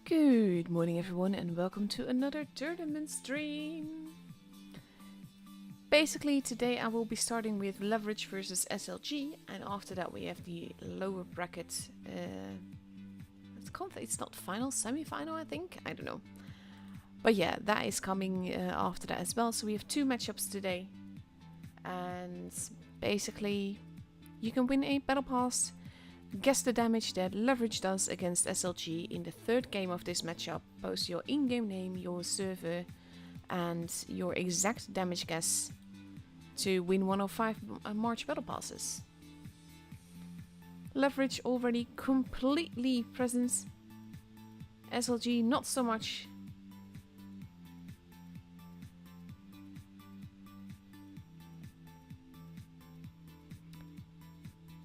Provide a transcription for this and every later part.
Good morning everyone and welcome to another tournament stream. Basically today I will be starting with Leverage versus SLG, and after that we have the lower bracket, it's not final, semi-final I think, I don't know. But yeah, that is coming after that as well, so we have two matchups today. And basically you can win a battle pass. Guess the damage that Leverage does against SLG in the third game of this matchup. Post your in-game name, your server, and your exact damage guess to win one of 5 March battle passes. Leverage already completely present. SLG not so much.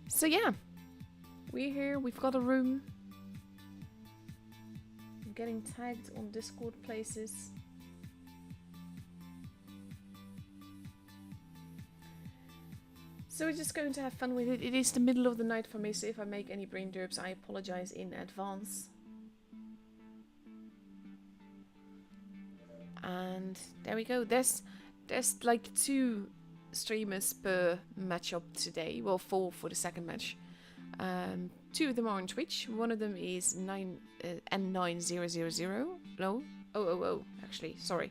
So yeah. We're here, we've got a room. I'm getting tagged on Discord places. So we're just going to have fun with it. It is the middle of the night for me, so if I make any brain derps, I apologize in advance. And there we go. There's like 2 streamers per matchup today. Well, 4 for the second match. 2 of them are on Twitch. One of them is N9000. No, 000 actually, sorry.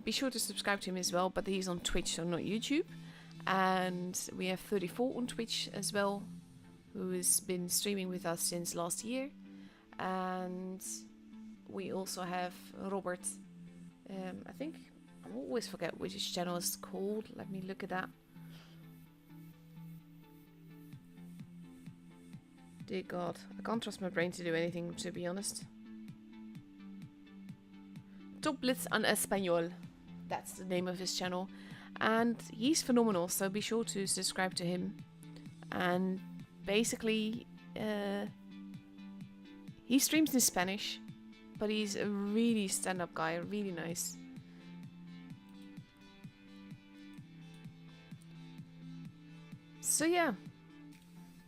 Be sure to subscribe to him as well, but he's on Twitch, so not YouTube. And we have 34 on Twitch as well, who has been streaming with us since last year. And we also have Robert. I think I always forget which his channel is called. Let me look at that. Dear God, I can't trust my brain to do anything, to be honest. Top Blitz en Español. That's the name of his channel. And he's phenomenal, so be sure to subscribe to him. And basically, he streams in Spanish, but he's a really stand-up guy, really nice. So yeah.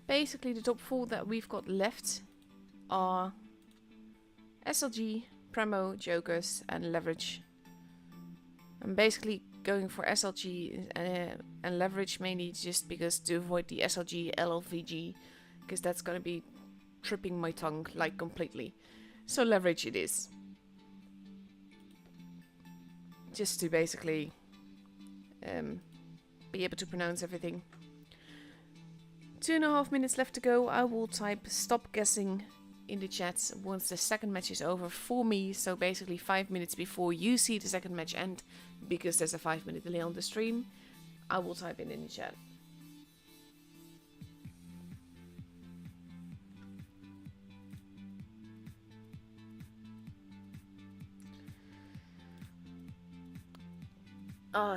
Basically, the top 4 that we've got left are SLG, Premo, Jokers, and Leverage. I'm basically going for SLG and Leverage mainly just because to avoid the SLG LLVG, because that's going to be tripping my tongue like completely. So Leverage it is. Just to basically be able to pronounce everything. 2.5 minutes left to go. I will type stop guessing in the chat once the second match is over for me. So basically 5 minutes before you see the second match end, because there's a 5-minute delay on the stream, I will type it in the chat.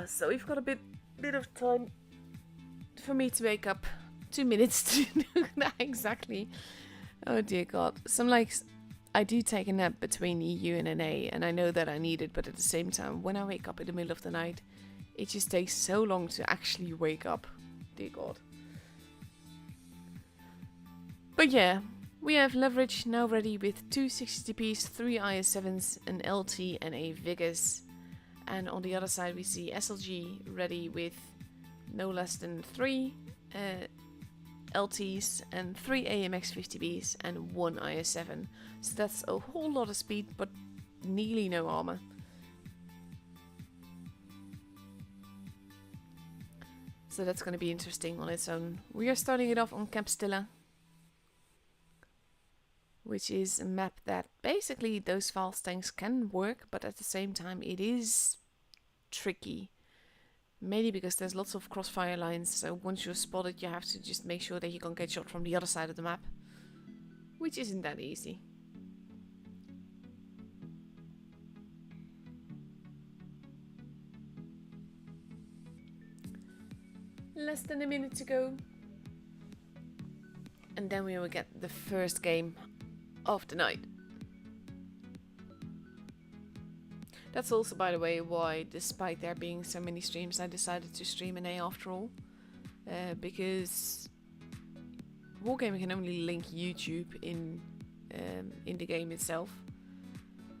So we've got a bit of time for me to wake up. 2 minutes to do that exactly. Oh dear God. I do take a nap between EU and NA, and I know that I need it, but at the same time, when I wake up in the middle of the night, it just takes so long to actually wake up. Dear God. But yeah, we have Leverage now ready with 2 60TPs, 3 IS7s, an LT and a Vigus. And on the other side we see SLG ready with no less than 3 LTs and 3 AMX 50Bs and 1 IS7. So that's a whole lot of speed, but nearly no armor. So that's going to be interesting on its own. We are starting it off on Camp Stilla, which is a map that basically those fast tanks can work, but at the same time it is tricky. Mainly because there's lots of crossfire lines, so once you're spotted you have to just make sure that you can't get shot from the other side of the map. Which isn't that easy. Less than a minute to go. And then we will get the first game of the night. That's also, by the way, why, despite there being so many streams, I decided to stream an A after all. Because Wargaming can only link YouTube in the game itself.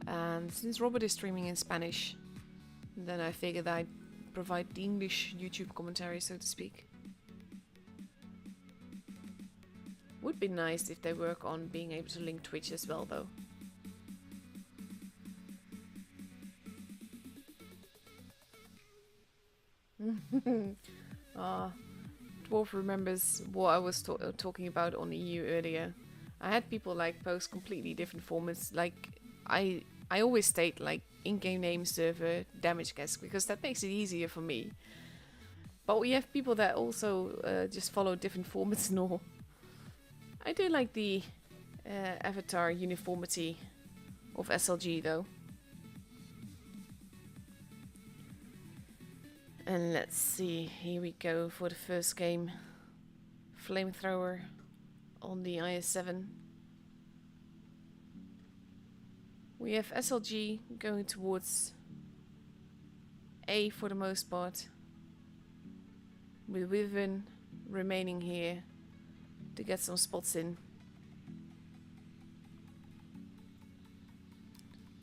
And since Robert is streaming in Spanish, then I figured I'd provide the English YouTube commentary, so to speak. Would be nice if they work on being able to link Twitch as well, though. Dwarf remembers what I was talking about on EU earlier. I had people like post completely different formats. Like I always state like in-game name, server, damage guess, because that makes it easier for me. But we have people that also just follow different formats and all. I do like the avatar uniformity of SLG though. And let's see, here we go for the first game. Flamethrower on the IS-7. We have SLG going towards A for the most part, with Wyvern remaining here to get some spots in.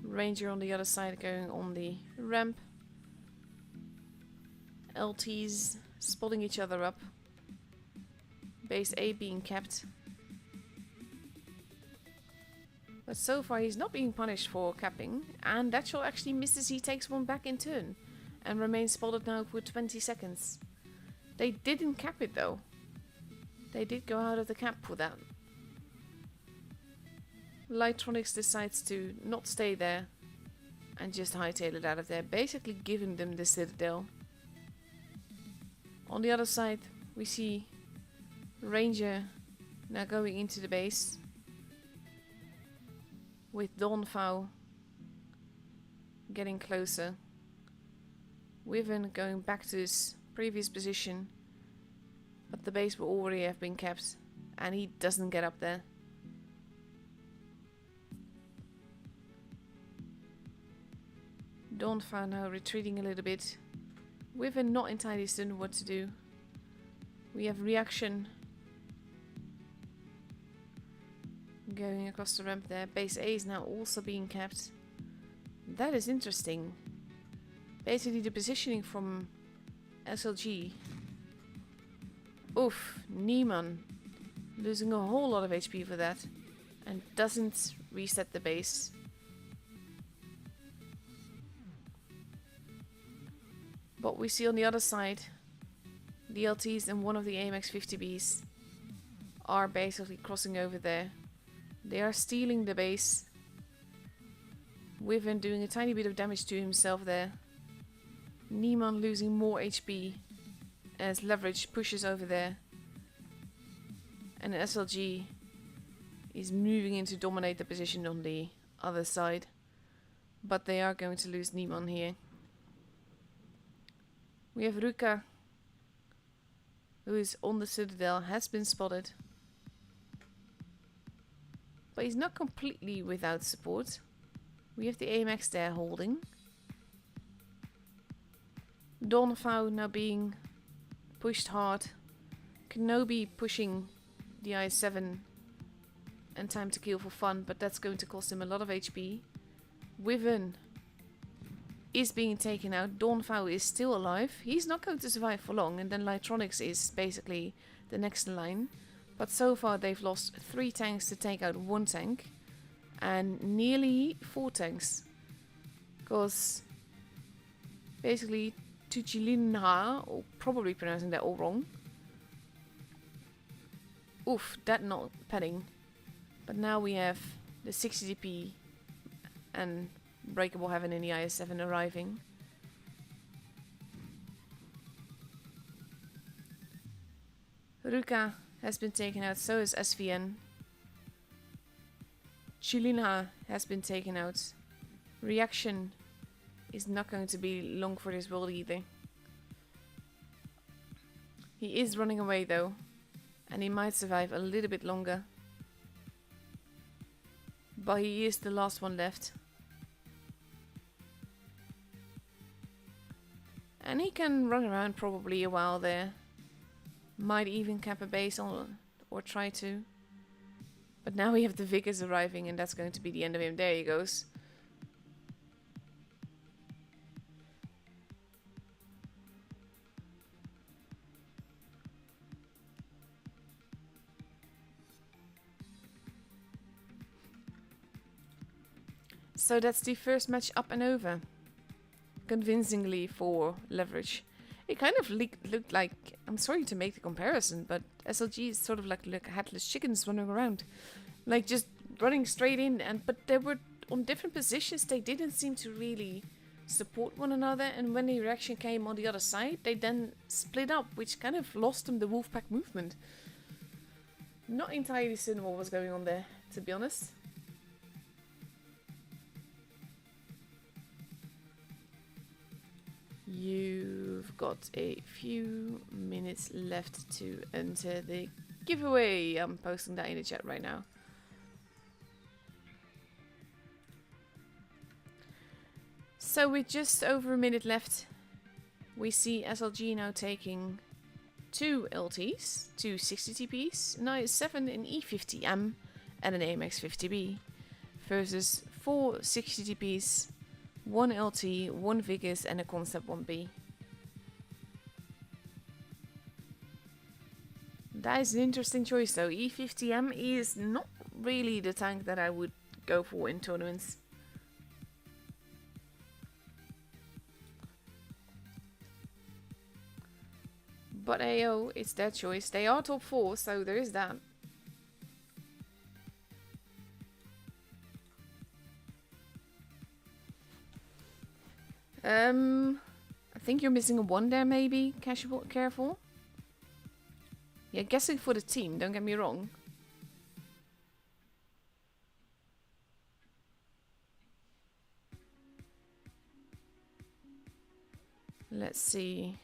Ranger on the other side going on the ramp. LTs spotting each other up. Base A being kept. But so far he's not being punished for capping, and that shot actually misses. He takes one back in turn and remains spotted now for 20 seconds. They didn't cap it though. They did go out of the cap for that. Lightronics decides to not stay there and just hightail it out of there, basically giving them the Citadel. On the other side, we see Ranger now going into the base with Dawnfowl getting closer. Wyvern going back to his previous position, but the base will already have been kept and he doesn't get up there. Dawnfowl now retreating a little bit. Wyvern not entirely certain what to do. We have reaction going across the ramp there. Base A is now also being kept. That is interesting. Basically the positioning from SLG. Oof, Niemann losing a whole lot of HP for that and doesn't reset the base. But we see on the other side, the LTs and one of the AMX 50Bs are basically crossing over there. They are stealing the base. Wyvern doing a tiny bit of damage to himself there. Niemann losing more HP as Leverage pushes over there. And SLG is moving in to dominate the position on the other side. But they are going to lose Niemann here. We have Ruka, who is on the Citadel, has been spotted. But he's not completely without support. We have the AMX there holding. Dawnfowl now being pushed hard. Kenobi pushing the IS-7 and Time to Kill for fun, but that's going to cost him a lot of HP. Wyvern is being taken out. Dawnfowl is still alive. He's not going to survive for long, and then Lightronics is basically the next in line. But so far they've lost 3 tanks to take out 1 tank and nearly 4 tanks. Because basically Tuchilinha, or probably pronouncing that all wrong. Oof, that not padding. But now we have the 60 DP and Breakable Heaven in the IS-7 arriving. Ruka has been taken out, so is SVN. Chilinha has been taken out. Reaction is not going to be long for this world either. He is running away though, and he might survive a little bit longer. But he is the last one left. And he can run around probably a while there. Might even cap a base on, or try to. But now we have the Vickers arriving, and that's going to be the end of him. There he goes. So that's the first match up and over. Convincingly for Leverage. It kind of looked like, I'm sorry to make the comparison, but SLG is sort of like headless chickens running around. Like just running straight in, but they were on different positions. They didn't seem to really support one another, and when the reaction came on the other side, they then split up, which kind of lost them the Wolfpack movement. Not entirely certain what was going on there, to be honest. You've got a few minutes left to enter the giveaway. I'm posting that in the chat right now. So with just over a minute left, we see SLG now taking 2 LTs, 2 60 TPs, an IS-7, an E50M, and an AMX 50B, versus 4 60 TPs, 1 LT, 1 Vigus, and a Concept 1B. That is an interesting choice though. E50M is not really the tank that I would go for in tournaments. But AO, it's their choice. They are top 4, so there is that. I think you're missing a 1 there maybe, careful. Yeah, guessing for the team, don't get me wrong. Let's see.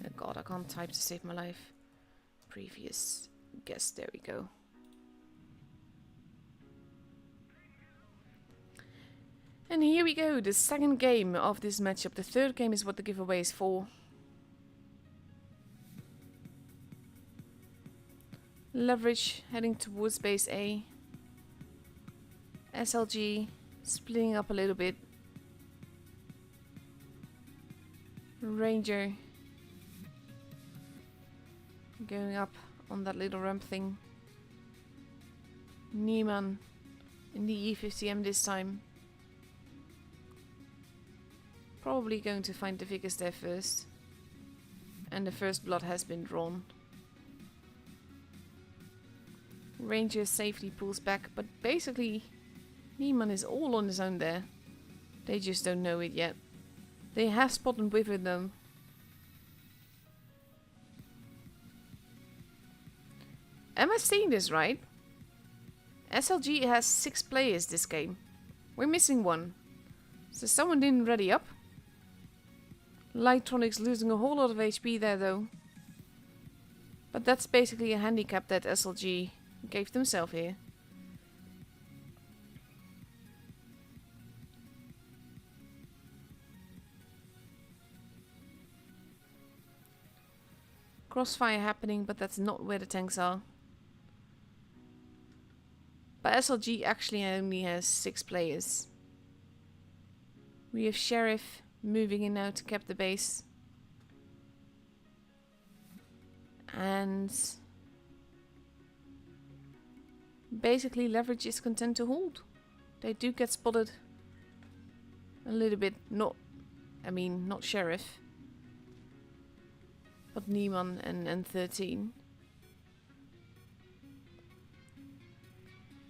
Oh god, I can't type to save my life. Previous guess, there we go. And here we go, the second game of this matchup. The third game is what the giveaway is for. Leverage heading towards base A. SLG splitting up a little bit. Ranger going up on that little ramp thing. Niemann in the E50M this time. Probably going to find the Vigus there first. And the first blood has been drawn. Ranger safely pulls back, but basically Niemann is all on his own there. They just don't know it yet. They have Spot and Wither though. Am I seeing this right? SLG has 6 players this game. We're missing 1. So someone didn't ready up. Lightronics losing a whole lot of HP there though. But that's basically a handicap that SLG gave themselves here. Crossfire happening, but that's not where the tanks are. But SLG actually only has 6 players. We have Sheriff moving in now to cap the base. And basically Leverage is content to hold. They do get spotted a little bit. Not Sheriff, but Niemann and 13.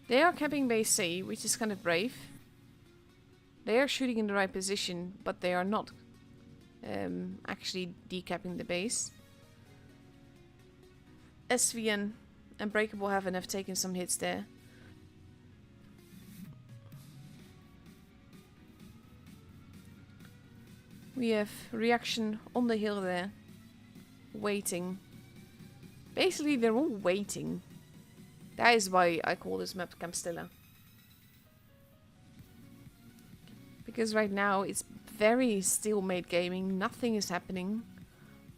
They are capping base C, which is kind of brave. They are shooting in the right position, but they are not actually decapping the base. SVN and Breakable Heaven have taken some hits there. We have Reaction on the hill there. Waiting. Basically, they're all waiting. That is why I call this map Campstella. Because right now it's very stalemate gaming. Nothing is happening.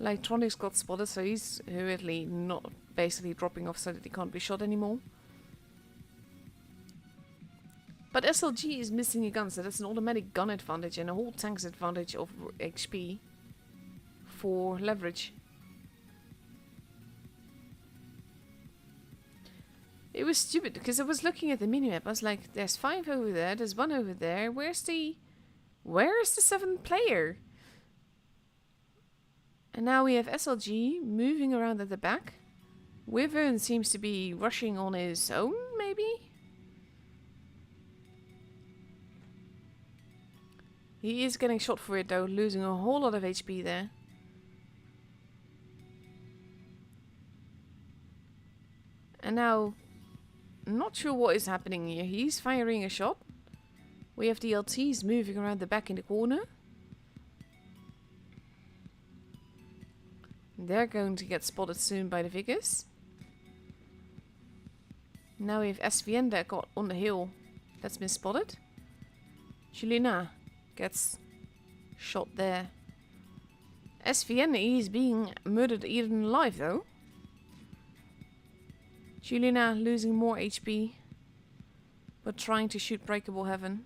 Lightronics got spotted, so he's hurriedly not basically dropping off so that he can't be shot anymore. But SLG is missing a gun, so that's an automatic gun advantage and a whole tank's advantage of HP for Leverage. was stupid because I was looking at the minimap. I was like, there's 5 over there, there's 1 over there. Where is the 7th player? And now we have SLG moving around at the back. Wyvern seems to be rushing on his own, maybe? He is getting shot for it though, losing a whole lot of HP there. And now, not sure what is happening here. He's firing a shot. We have the LTs moving around the back in the corner. They're going to get spotted soon by the Vickers. Now we have SVN that got on the hill. That's been spotted. Julina gets shot there. SVN is being murdered even alive though. Julina losing more HP, but trying to shoot Breakable Heaven.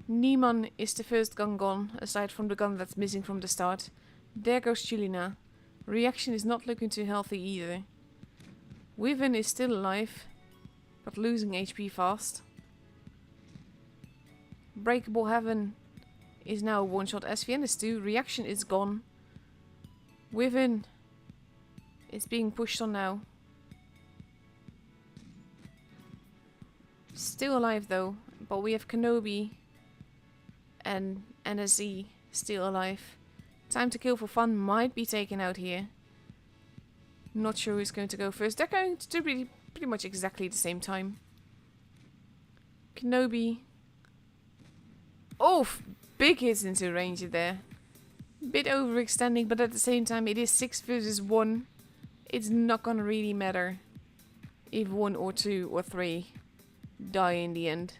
Niemann is the first gun gone, aside from the gun that's missing from the start. There goes Julina. Reaction is not looking too healthy either. Wyvern is still alive, but losing HP fast. Breakable Heaven is now one shot. SVN is 2. Reaction is gone. Wyvern is being pushed on now. Still alive though, but we have Kenobi and NSE still alive. Time to kill for fun might be taken out here. Not sure who's going to go first. They're going to do pretty much exactly the same time. Kenobi. Oh, big hits into Ranger there. Bit overextending, but at the same time it is 6 versus 1. It's not gonna really matter if 1 or 2 or 3 die in the end.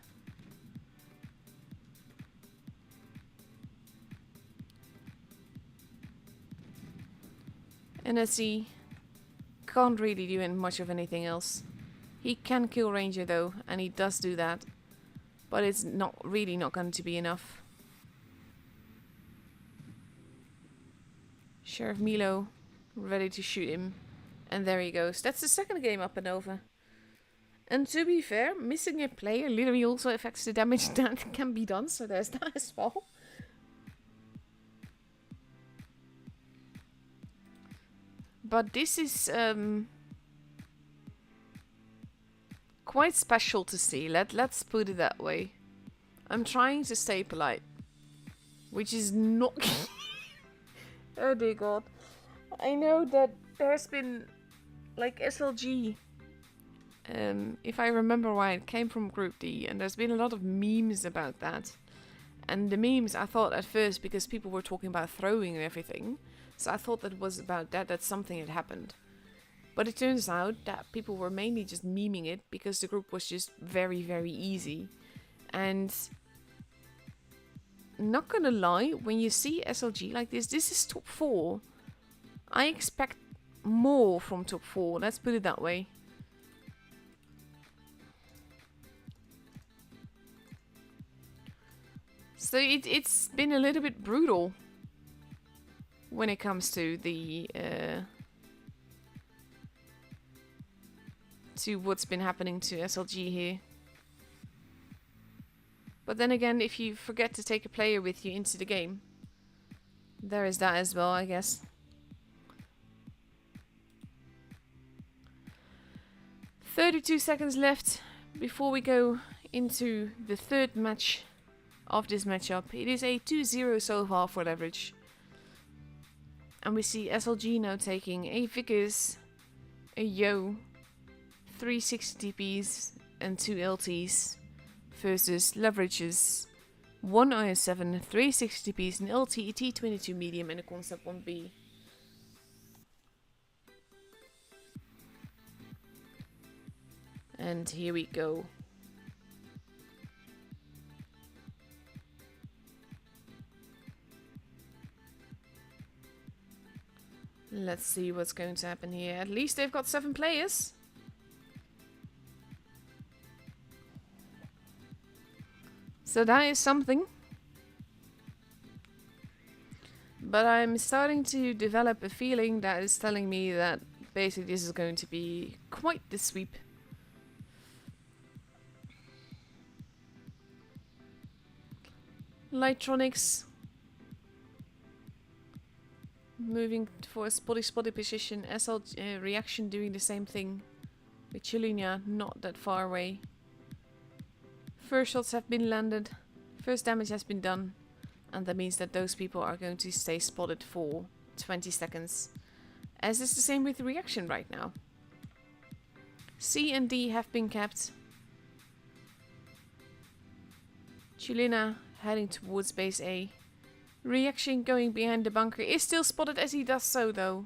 NSE can't really do much of anything else. He can kill Ranger though, and he does do that. But it's not going to be enough. Sheriff Milo ready to shoot him. And there he goes. That's the second game up and over. And to be fair, missing a player literally also affects the damage that can be done. So there's that as well. But this is quite special to see. Let's put it that way. I'm trying to stay polite. Which is not... Oh dear god. I know that there's been... like SLG, if I remember right, came from Group D, and there's been a lot of memes about that. And the memes, I thought at first, because people were talking about throwing and everything, so I thought that was about that something had happened. But it turns out that people were mainly just memeing it, because the group was just very, very easy. And not gonna lie, when you see SLG like this is top 4. I expect more from top 4, let's put it that way. So it's been a little bit brutal when it comes to the to what's been happening to SLG here. But then again, if you forget to take a player with you into the game, there is that as well, I guess. 32 seconds left before we go into the third match of this matchup. It is a 2-0 so far for Leverage. And we see SLG now taking a Vickers, a Yo, 360 TPs and 2 LTs versus Leverage's 1 IS7, 360 TPs, an LT, a T22 medium and a Concept 1B. And here we go. Let's see what's going to happen here. At least they've got 7 players. So that is something. But I'm starting to develop a feeling that is telling me that basically this is going to be quite the sweep. Lightronics moving for a spotty position. SL Reaction doing the same thing. With Chilinia not that far away. First shots have been landed. First damage has been done. And that means that those people are going to stay spotted for 20 seconds. As is the same with Reaction right now. C and D have been kept. Chilina heading towards base A. Reaction going behind the bunker is still spotted as he does so though.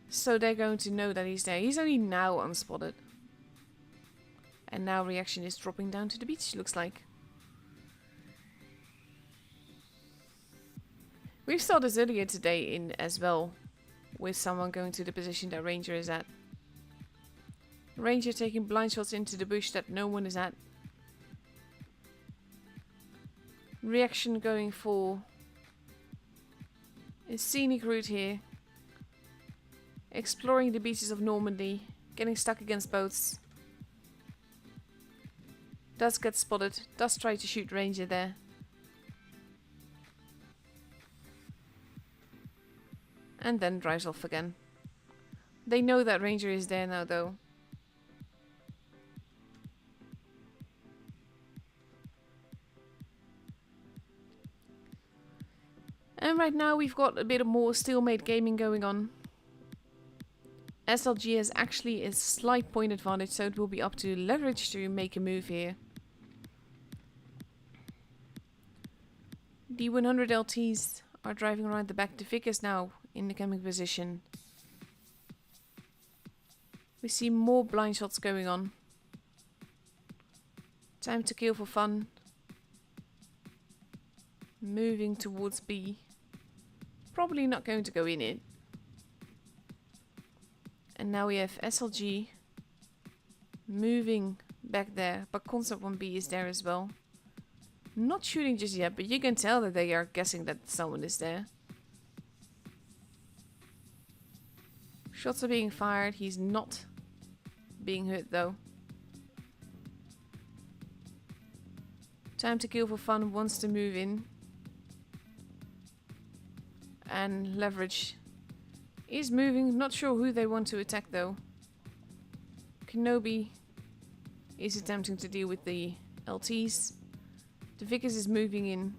So they're going to know that he's there. He's only now unspotted. And now Reaction is dropping down to the beach, looks like. We saw this earlier today in as well. With someone going to the position that Ranger is at. Ranger taking blind shots into the bush that no one is at. Reaction going for a scenic route here. Exploring the beaches of Normandy. Getting stuck against boats. Does get spotted. Does try to shoot Ranger there. And then drives off again. They know that Ranger is there now though. And right now we've got a bit of more stalemate gaming going on. SLG has actually a slight point advantage, so it will be up to Leverage to make a move here. The 100 LTs are driving around the back. The Vic is now in the coming position. We see more blind shots going on. Time to kill for fun. Moving towards B. Probably not going to go in it. And now we have SLG moving back there, but Concept 1B is there as well. Not shooting just yet, but you can tell that they are guessing that someone is there. Shots are being fired. He's not being hurt though. Time to kill for fun wants to move in. And Leverage is moving. Not sure who they want to attack though. Kenobi is attempting to deal with the LTs. The Vickers is moving in.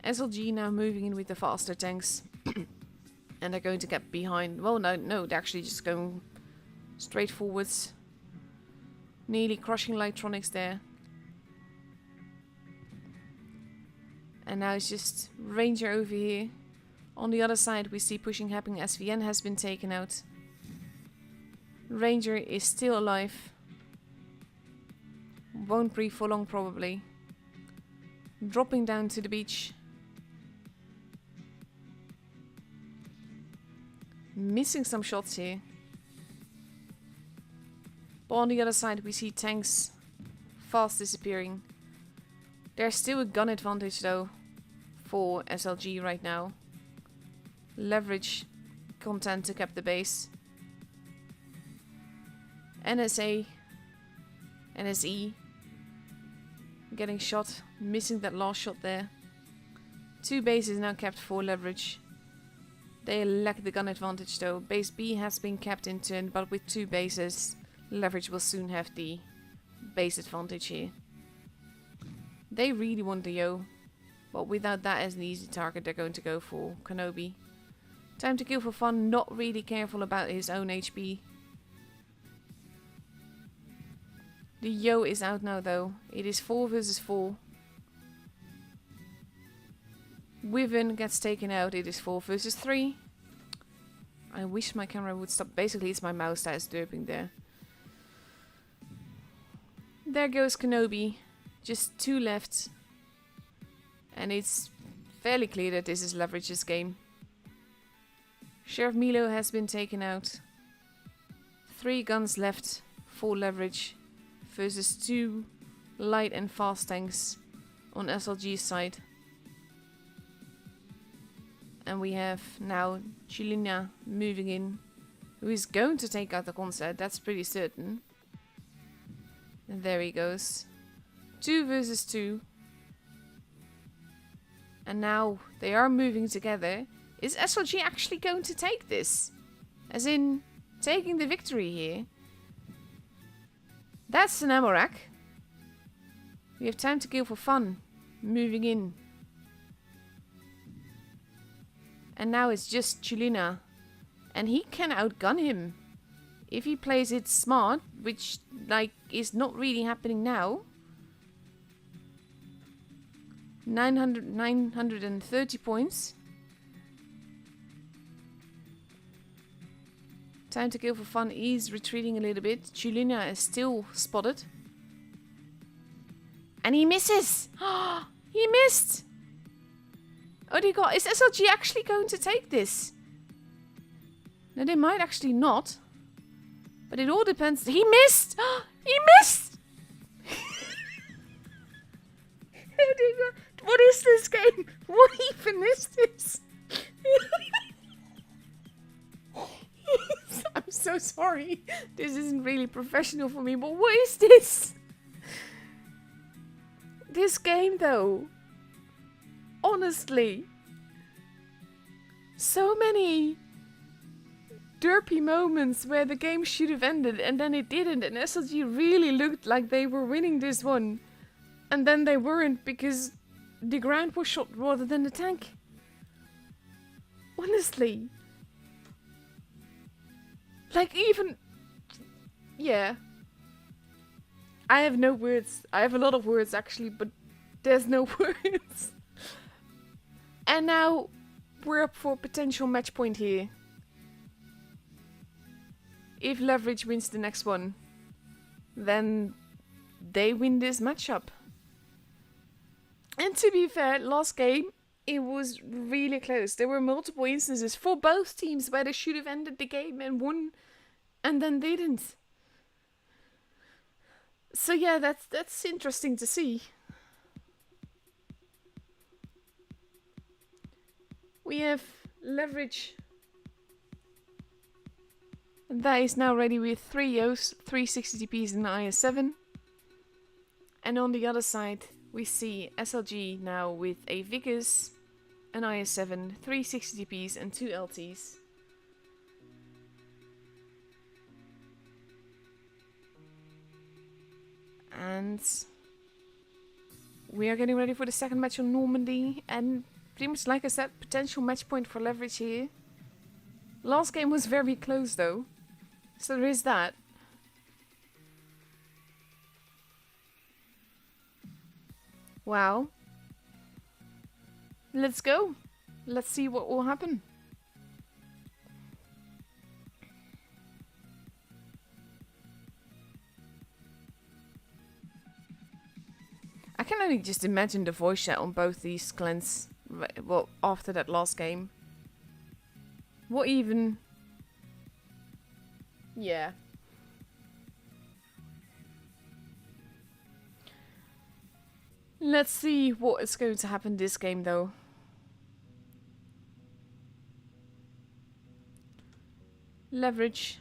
SLG now moving in with the faster tanks. And they're going to get behind. Well, no, they're actually just going straight forwards. Nearly crushing Lightronics there. And now it's just Ranger over here. On the other side we see pushing happening. SVN has been taken out. Ranger is still alive. Won't breathe for long probably. Dropping down to the beach. Missing some shots here. But on the other side we see tanks fast disappearing. There's still a gun advantage though for SLG right now. Leverage content to cap the base. NSA, NSE getting shot, missing that last shot there. 2 bases now capped for Leverage. They lack the gun advantage though. Base B has been capped in turn, but with 2 bases, Leverage will soon have the base advantage here. They really want the Yo, but without that as an easy target, they're going to go for Kenobi. Time to kill for fun, not really careful about his own HP. The Yo is out now though. It is 4 versus 4. Wyvern gets taken out. It is 4 versus 3. I wish my camera would stop. Basically it's my mouse that is derping there. There goes Kenobi. Just 2 left. And it's fairly clear that this is Leverage's game. Sheriff Milo has been taken out. 3 guns left for Leverage versus 2 light and fast tanks on SLG's side. And we have now Chilina moving in. who is going to take out the concert, that's pretty certain. And there he goes. 2 versus 2. And now they are moving together. Is SLG actually going to take this? As in, taking the victory here? That's an Amorak. We have time to kill for fun. Moving in. And now it's just Chulina. And he can outgun him. If he plays it smart, which, like, is not really happening now. 930 points. Time to kill for fun is retreating a little bit. Chulina is still spotted. And he misses! He missed! Oh dear god, is SLG actually going to take this? No, they might actually not. But it all depends. He missed! He missed! Oh dear god. What is this game? What even is this? I'm so sorry. This isn't really professional for me, but what is this? This game though. Honestly. So many derpy moments where the game should have ended and then it didn't, and SLG really looked like they were winning this one. And then they weren't because the ground was shot rather than the tank. Honestly. Like even... Yeah. I have no words. I have a lot of words actually, but there's no words. And now we're up for a potential match point here. If Leverage wins the next one, then they win this matchup. And to be fair, last game, it was really close. There were multiple instances for both teams where they should have ended the game and won, and then didn't. So yeah, that's interesting to see. We have Leverage. And that is now ready with 3 Yos, 360 TPs and IS-7. And on the other side, we see SLG now with a Vickers, an IS-7, 360 TPs and 2 LTs. And we are getting ready for the second match on Normandy. And pretty much like I said, potential match point for Leverage here. Last game was very close though. So there is that. Wow. Let's go. Let's see what will happen. I can only just imagine the voice chat on both these clans. Well, after that last game. What even... Yeah. Let's see what is going to happen this game though. Leverage.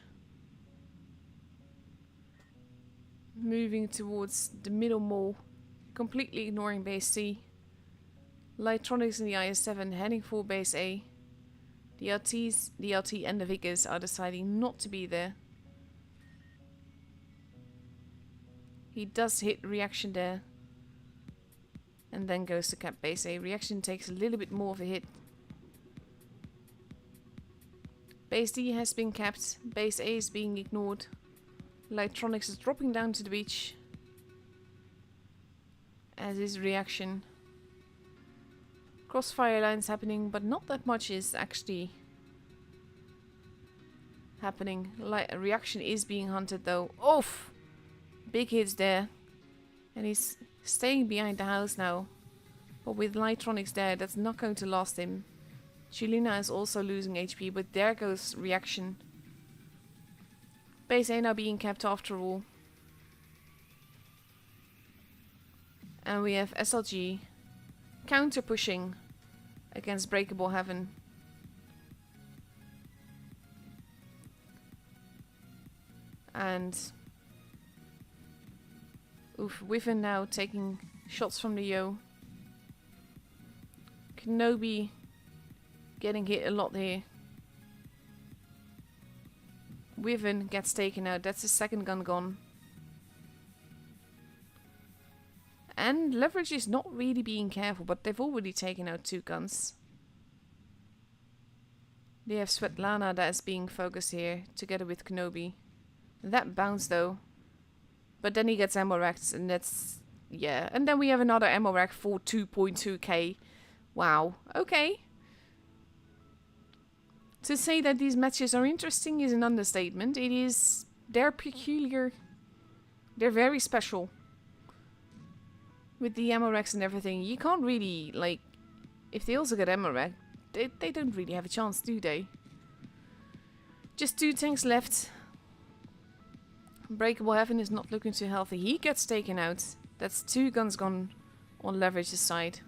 Moving towards the middle mall. Completely ignoring base C. Lightronics and the IS-7 heading for base A. The LT and the Vickers are deciding not to be there. He does hit reaction there. And then goes to cap base A. Reaction takes a little bit more of a hit. Base D has been capped. Base A is being ignored. Lightronics is dropping down to the beach. As is reaction. Crossfire lines happening, but not that much is actually happening. Reaction is being hunted though. Oof! Big hits there. And he's staying behind the house now. But with Lightronics there, that's not going to last him. Chulina is also losing HP, but there goes reaction. Base A now being kept after all. And we have SLG counter pushing against Breakable Heaven. And oof, Wyvern now taking shots from the Yo. Kenobi getting hit a lot here. Wyvern gets taken out. That's his second gun gone. And Leverage is not really being careful, but they've already taken out 2 guns. They have Svetlana that is being focused here, together with Kenobi. That bounced though. But then he gets ammo racked, and that's... yeah. And then we have another ammo rack for 2.2k. Wow. Okay. To say that these matches are interesting is an understatement. It is... they're peculiar. They're very special. With the ammo racks and everything, you can't really, like... if they also get ammo rack, they don't really have a chance, do they? Just 2 tanks left. Breakable Heaven is not looking too healthy. He gets taken out. That's 2 guns gone on Leverage's side.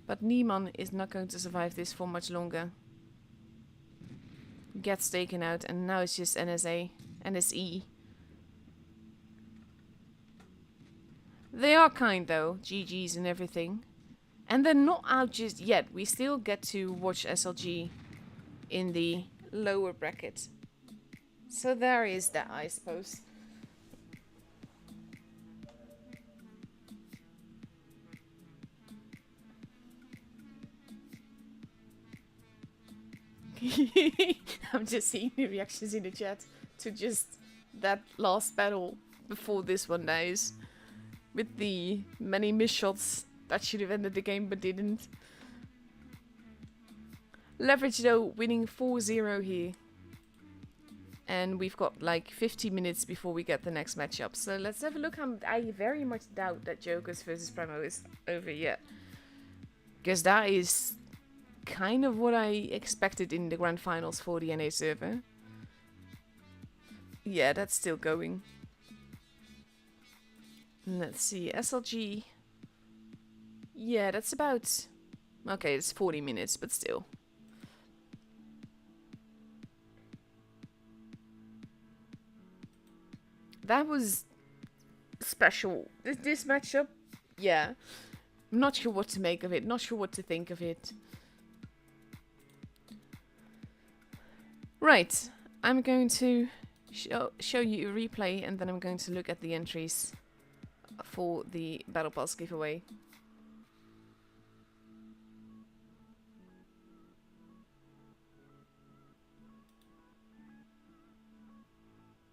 But Niemann is not going to survive this for much longer. Gets taken out, and now it's just NSA, NSE. They are kind though, GG's and everything. And they're not out just yet. We still get to watch SLG in the lower bracket. So there is that, I suppose. I'm just seeing the reactions in the chat to just that last battle before this one dies. With the many missed shots that should have ended the game but didn't. Leverage though winning 4-0 here. And we've got like 50 minutes before we get the next matchup. So let's have a look. I very much doubt that Jokers versus Primo is over yet. Because that is kind of what I expected in the grand finals for the NA server. Yeah, that's still going. Let's see, SLG. Yeah, that's about... okay, it's 40 minutes, but still. That was special. This matchup, yeah. I'm not sure what to make of it, not sure what to think of it. Right, I'm going to show you a replay, and then I'm going to look at the entries for the Battle Pass giveaway.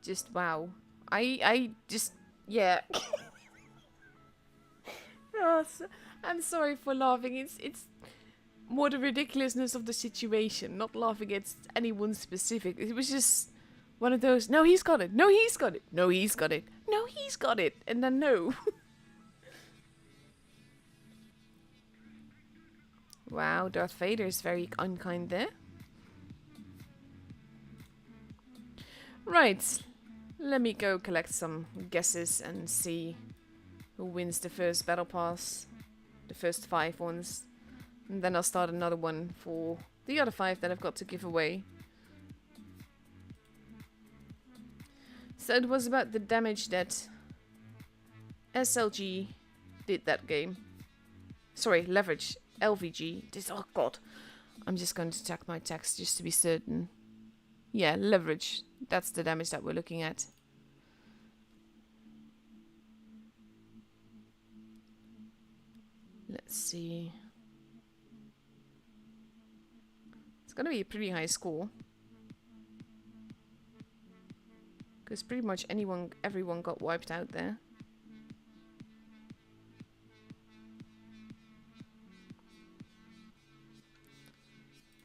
Just wow. I just, yeah. Oh, I'm sorry for laughing. It's more the ridiculousness of the situation, not laughing at anyone specific. It was just one of those, no, he's got it. No, he's got it. No, he's got it. No, he's got it. And then no. Wow, Darth Vader is very unkind there. Right. Let me go collect some guesses and see who wins the first Battle Pass. The first 5 ones. And then I'll start another one for the other 5 that I've got to give away. So it was about the damage that SLG did that game. Sorry, Leverage. LVG. This, oh god. I'm just going to check my text just to be certain. Yeah, Leverage. That's the damage that we're looking at. Let's see. It's gonna be a pretty high score. Because pretty much everyone got wiped out there.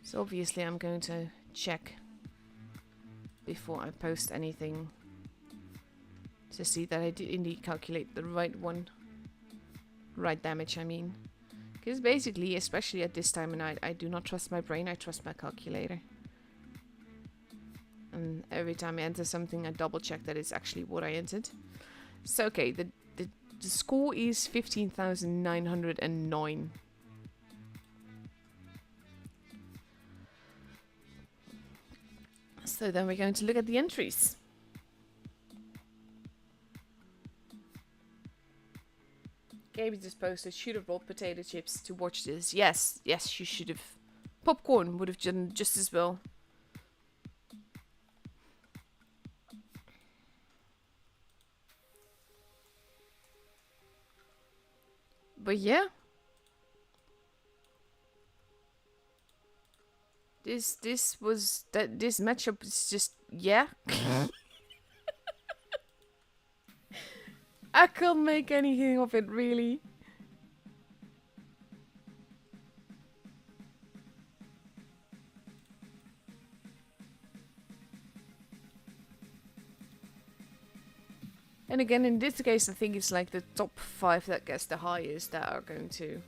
So obviously I'm going to check before I post anything to see that I did indeed calculate the right one. Right damage, I mean. Because basically, especially at this time of night, I do not trust my brain, I trust my calculator. And every time I enter something, I double check that it's actually what I entered. So okay, the score is 15,909. So then we're going to look at the entries. Gaby just posted, should have brought potato chips to watch this. Yes, yes, you should have. Popcorn would have done just as well. But yeah. This matchup is just, yeah. I can't make anything of it, really. And again, in this case, I think it's like the top 5 that gets the highest that are going to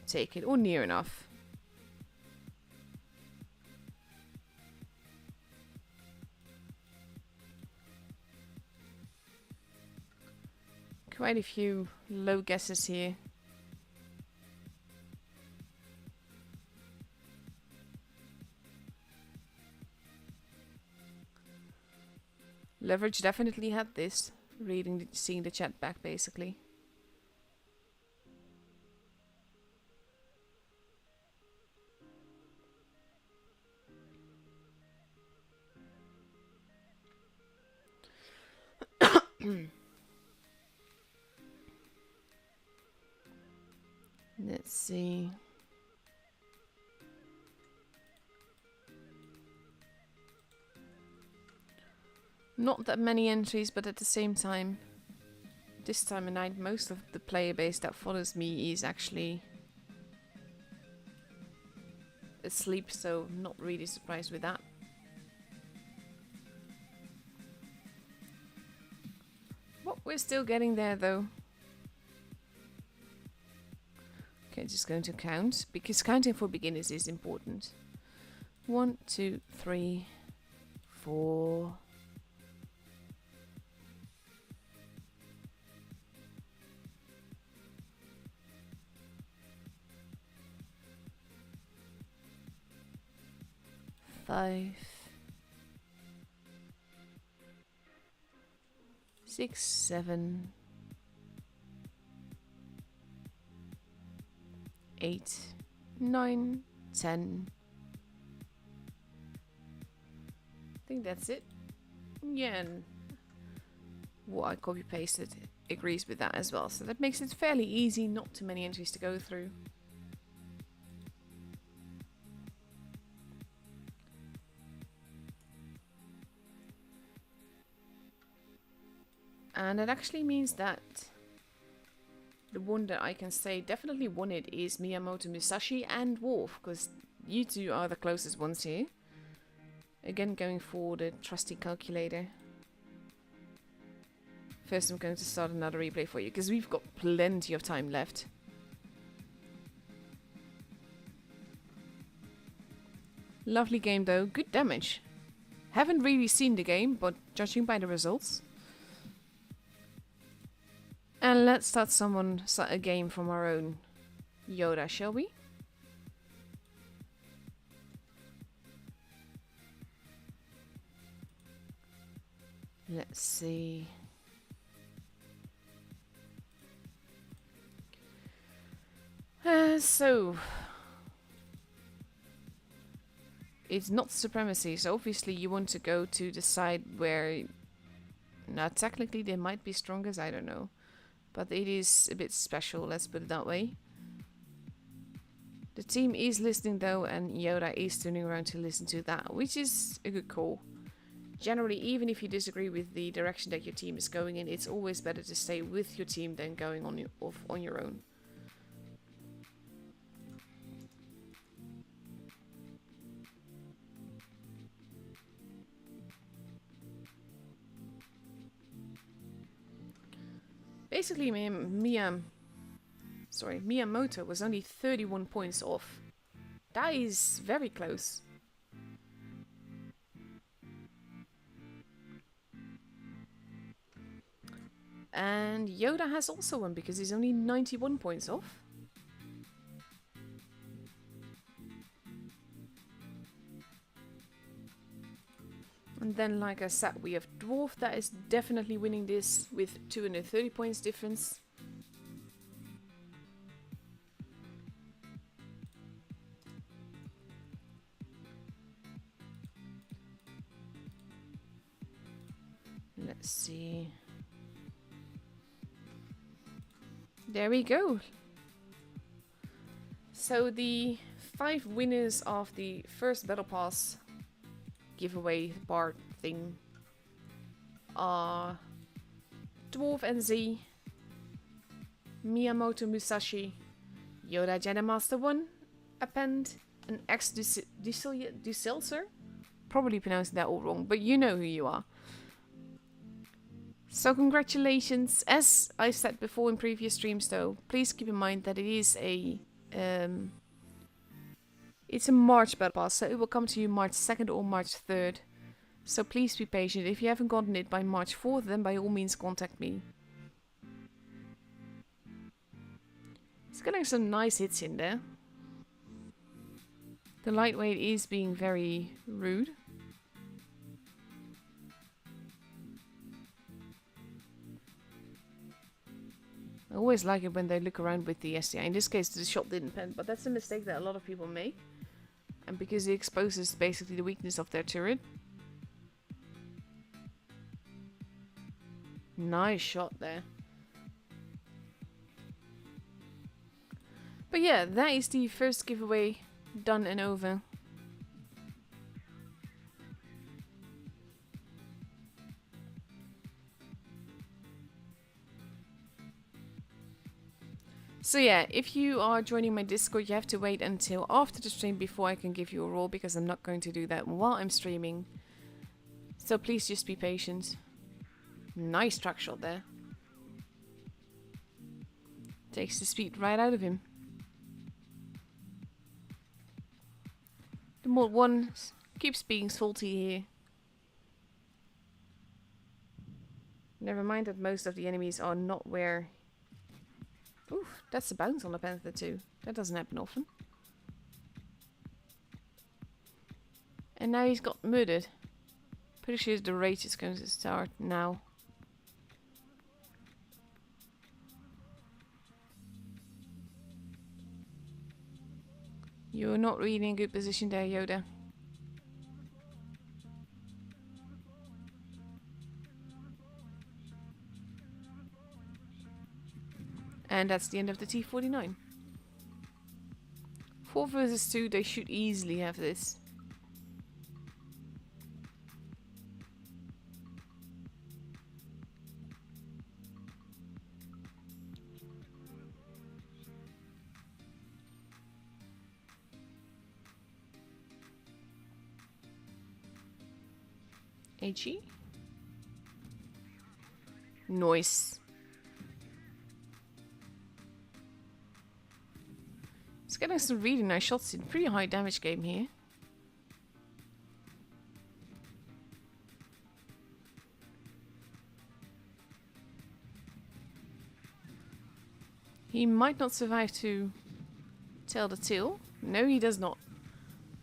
take it, or near enough. Quite a few low guesses here. Leverage definitely had this. Seeing the chat back, basically. Let's see. Not that many entries, but at the same time, this time of night, most of the player base that follows me is actually asleep, so not really surprised with that. Well, we're still getting there though. Okay, just going to count, because counting for beginners is important. 1, 2, 3, 4... 5, 6, 7, 8, 9, 10. I think that's it. Yeah, and what I copy pasted agrees with that as well. So that makes it fairly easy, not too many entries to go through. And it actually means that the one that I can say definitely won it is Miyamoto Musashi and Wolf, because you two are the closest ones here. Again, going for the trusty calculator. First, I'm going to start another replay for you, because we've got plenty of time left. Lovely game though, good damage. Haven't really seen the game, but judging by the results. And let's start a game from our own Yoda, shall we? Let's see. So it's not supremacy, so obviously you want to go to the side where, now technically they might be strongest, I don't know. But it is a bit special, let's put it that way. The team is listening though, and Yoda is turning around to listen to that, which is a good call. Generally, even if you disagree with the direction that your team is going in, it's always better to stay with your team than going off on your own. Basically, Miyamoto was only 31 points off. That is very close. And Yoda has also won because he's only 91 points off. And then, like I said, we have Dwarf that is definitely winning this with 230 points difference. Let's see. There we go. So the 5 winners of the first Battle Pass giveaway bar thing are Dwarf NZ, Miyamoto Musashi, Yoda Jedi Master 1, Append, and X Duselser. Probably pronouncing that all wrong, but you know who you are. So congratulations. As I said before in previous streams though, please keep in mind that it is a it's a March Battle Pass, so it will come to you March 2nd or March 3rd. So please be patient. If you haven't gotten it by March 4th, then by all means contact me. It's getting some nice hits in there. The lightweight is being very rude. I always like it when they look around with the SDI. In this case, the shot didn't pen, but that's a mistake that a lot of people make. And because it exposes basically the weakness of their turret. Nice shot there. But yeah, that is the first giveaway done and over. So yeah, if you are joining my Discord, you have to wait until after the stream before I can give you a role, because I'm not going to do that while I'm streaming. So please just be patient. Nice track shot there. Takes the speed right out of him. The mod 1 keeps being salty here. Never mind that most of the enemies are not where... Oof, that's a bounce on the Panther too. That doesn't happen often. And now he's got murdered. Pretty sure the rage is going to start now. You're not really in a good position there, Yoda. And that's the end of the T49. 4 versus 2, they should easily have this. HE? Nice. It's getting some really nice shots in. Pretty high damage game here. He might not survive to tell the tale. No, he does not.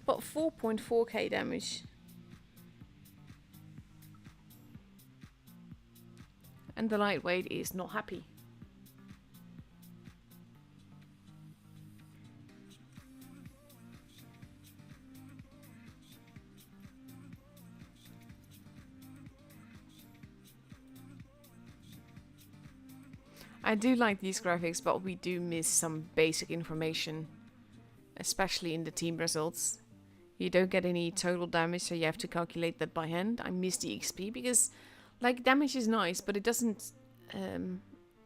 But 4.4k damage. And the lightweight is not happy. I do like these graphics, but we do miss some basic information, especially in the team results. You don't get any total damage, so you have to calculate that by hand. I miss the XP because, like, damage is nice, but it doesn't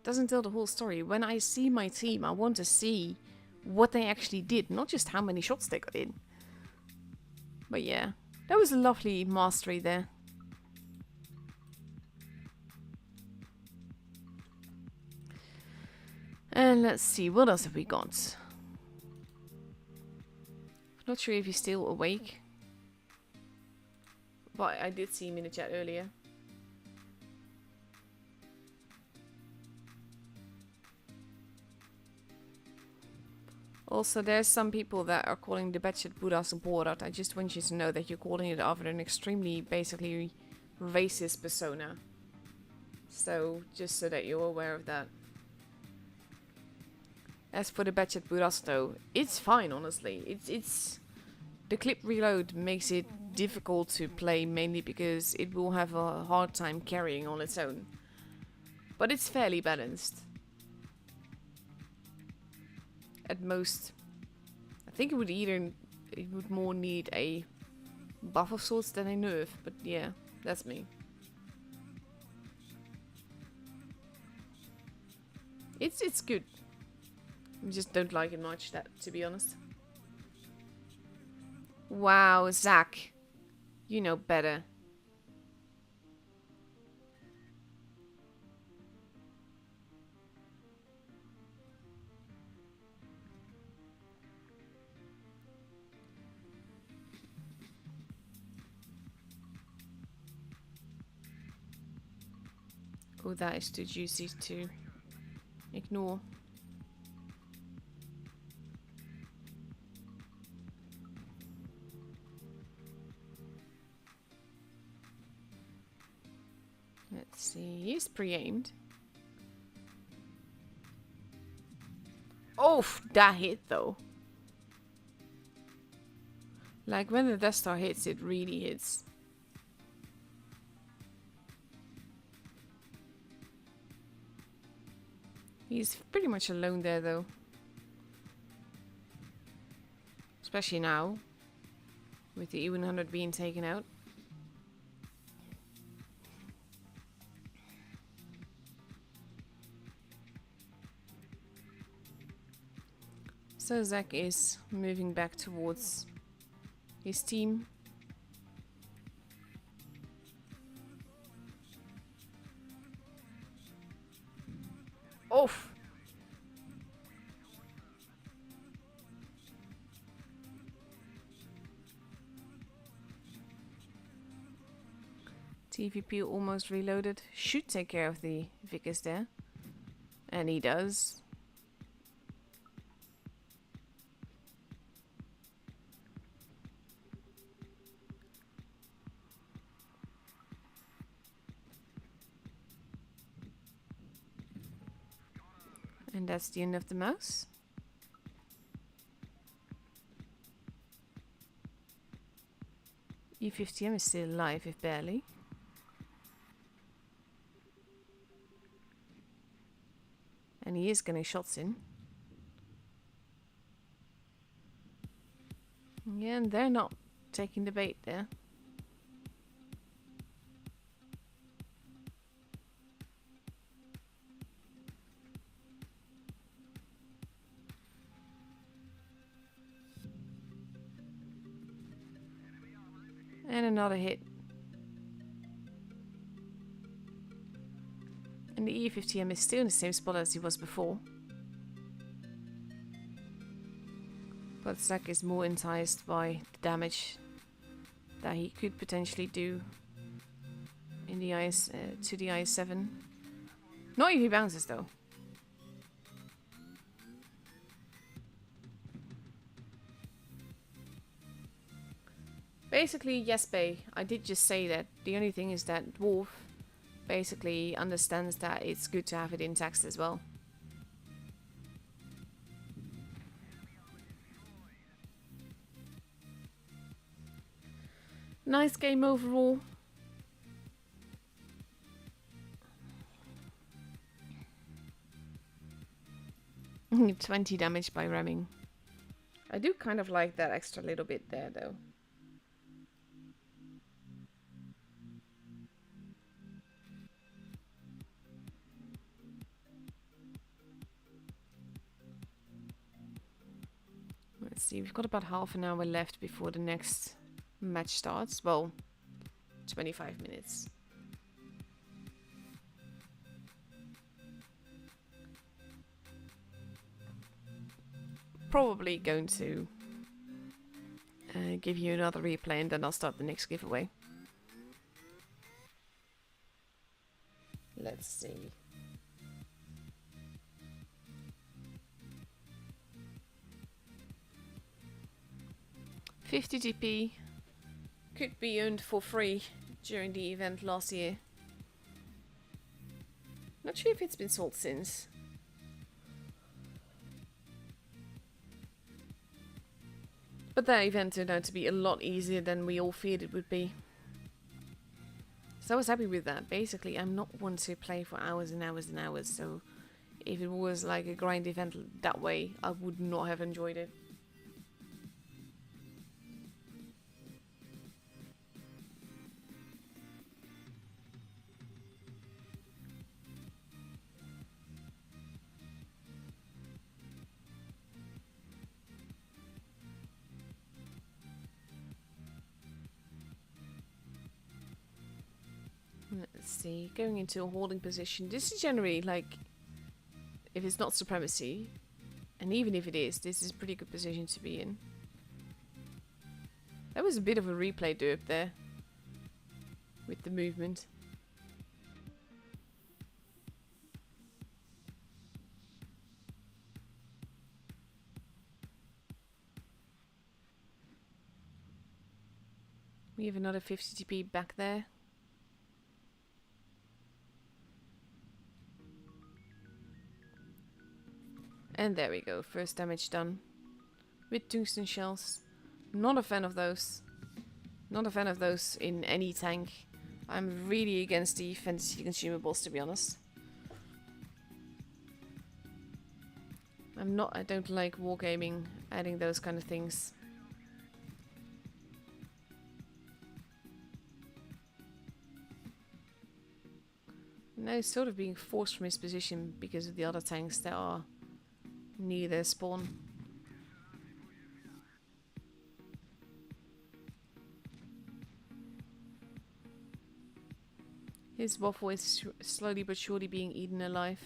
tell the whole story. When I see my team, I want to see what they actually did, not just how many shots they got in. But yeah, that was a lovely mastery there. And let's see, what else have we got? Not sure if he's still awake. But I did see him in the chat earlier. Also, there's some people that are calling the Batchet Buddha's Borat. I just want you to know that you're calling it after an extremely, basically, racist persona. So, just so that you're aware of that. As for the Batchet Buddhas though, it's fine, honestly. It's The clip reload makes it difficult to play, mainly because it will have a hard time carrying on its own. But it's fairly balanced. At most, I think it would more need a buff of sorts than a nerf, but yeah, that's me. It's good. I just don't like it much, that, to be honest. Wow, Zach. You know better. Oh, that is too juicy to ignore. Let's see, he's pre-aimed. Oh, that hit though. Like when the Death Star hits, it really hits. He's pretty much alone there though. Especially now, with the E100 being taken out. So Zach is moving back towards his team. Off! TVP almost reloaded. Should take care of the Vickers there. And he does. And that's the end of the mouse. E50M is still alive, if barely. And he is getting shots in. Yeah, and they're not taking the bait there. And another hit. And the E50M is still in the same spot as he was before. But Zack is more enticed by the damage that he could potentially do in the to the IS-7. Not if he bounces though. Basically, yes, Bay. I did just say that. The only thing is that Dwarf basically understands that it's good to have it in text as well. Nice game overall. $20 damage by ramming. I do kind of like that extra little bit there though. Let's see, we've got about half an hour left before the next match starts. Well, 25 minutes. Probably going to give you another replay and then I'll start the next giveaway. Let's see. $50 GP could be earned for free during the event last year. Not sure if it's been sold since. But that event turned out to be a lot easier than we all feared it would be. So I was happy with that. Basically, I'm not one to play for hours and hours and hours, so if it was like a grind event that way, I would not have enjoyed it. Let's see, going into a holding position. This is generally like, if it's not supremacy, and even if it is, this is a pretty good position to be in. That was a bit of a replay derp there, with the movement. We have another 50 TP back there. And there we go, first damage done. With tungsten shells. Not a fan of those. Not a fan of those in any tank. I'm really against the fantasy consumables, to be honest. I don't like wargaming, adding those kind of things. Now he's sort of being forced from his position because of the other tanks that are near their spawn. His waffle is slowly but surely being eaten alive.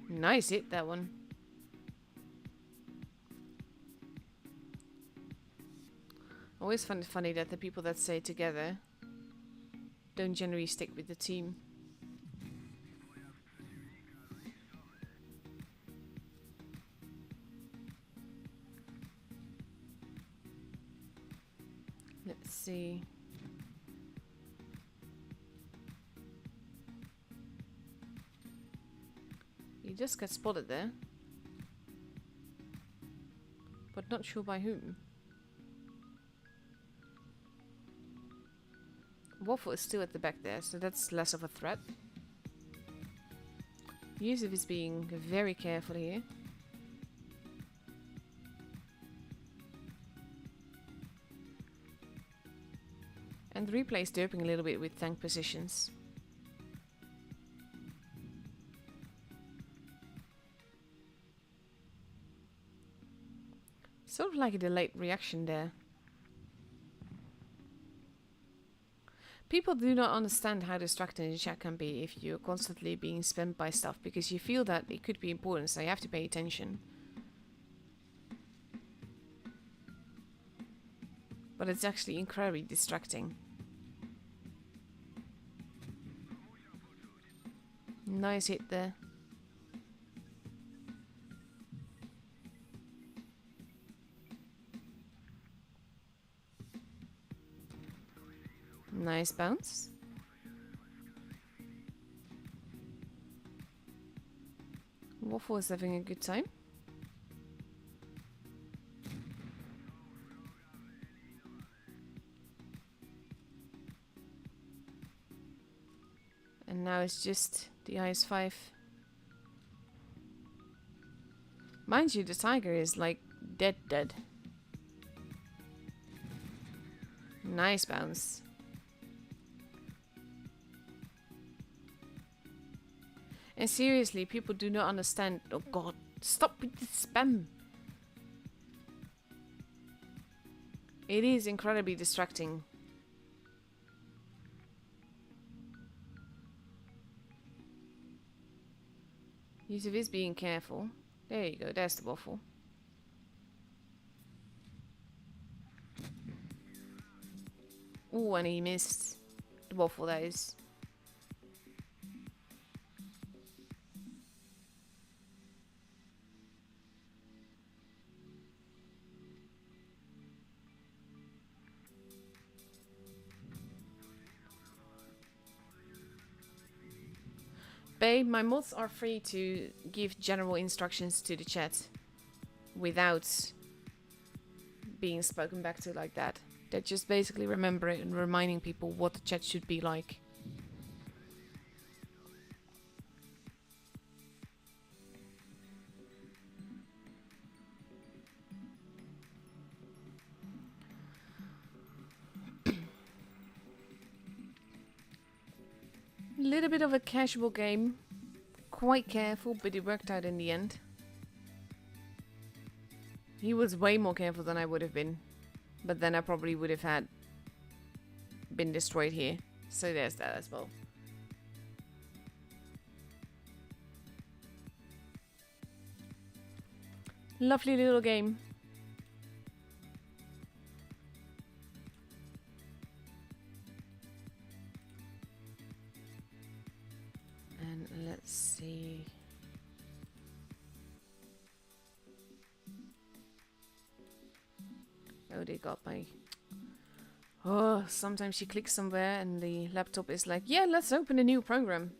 Nice hit, that one. I always find it funny that the people that stay together don't generally stick with the team. Let's see. You just got spotted there. But not sure by whom. Waffle is still at the back there, so that's less of a threat. Yusuf is being very careful here. And the replay is derping a little bit with tank positions. Sort of like a delayed reaction there. People do not understand how distracting the chat can be if you're constantly being spammed by stuff, because you feel that it could be important, so you have to pay attention. But it's actually incredibly distracting. Nice hit there. Nice bounce. Waffle is having a good time. And now it's just the IS-5. Mind you, the tiger is like dead. Nice bounce. And seriously, people do not understand. Oh god, stop with the spam. It is incredibly distracting. Yusuf is being careful. There you go, there's the waffle. Oh, and he missed the waffle, that is. Babe, my mods are free to give general instructions to the chat. without being spoken back to like that. They're just basically remembering and reminding people what the chat should be like. A little bit of a casual game. Quite careful, but it worked out in the end. He was way more careful than I would have been. But then I probably would have had been destroyed here. So there's that as well. Lovely little game. And let's see. Oh, they got my... Oh, sometimes you click somewhere and the laptop is like, yeah, let's open a new program.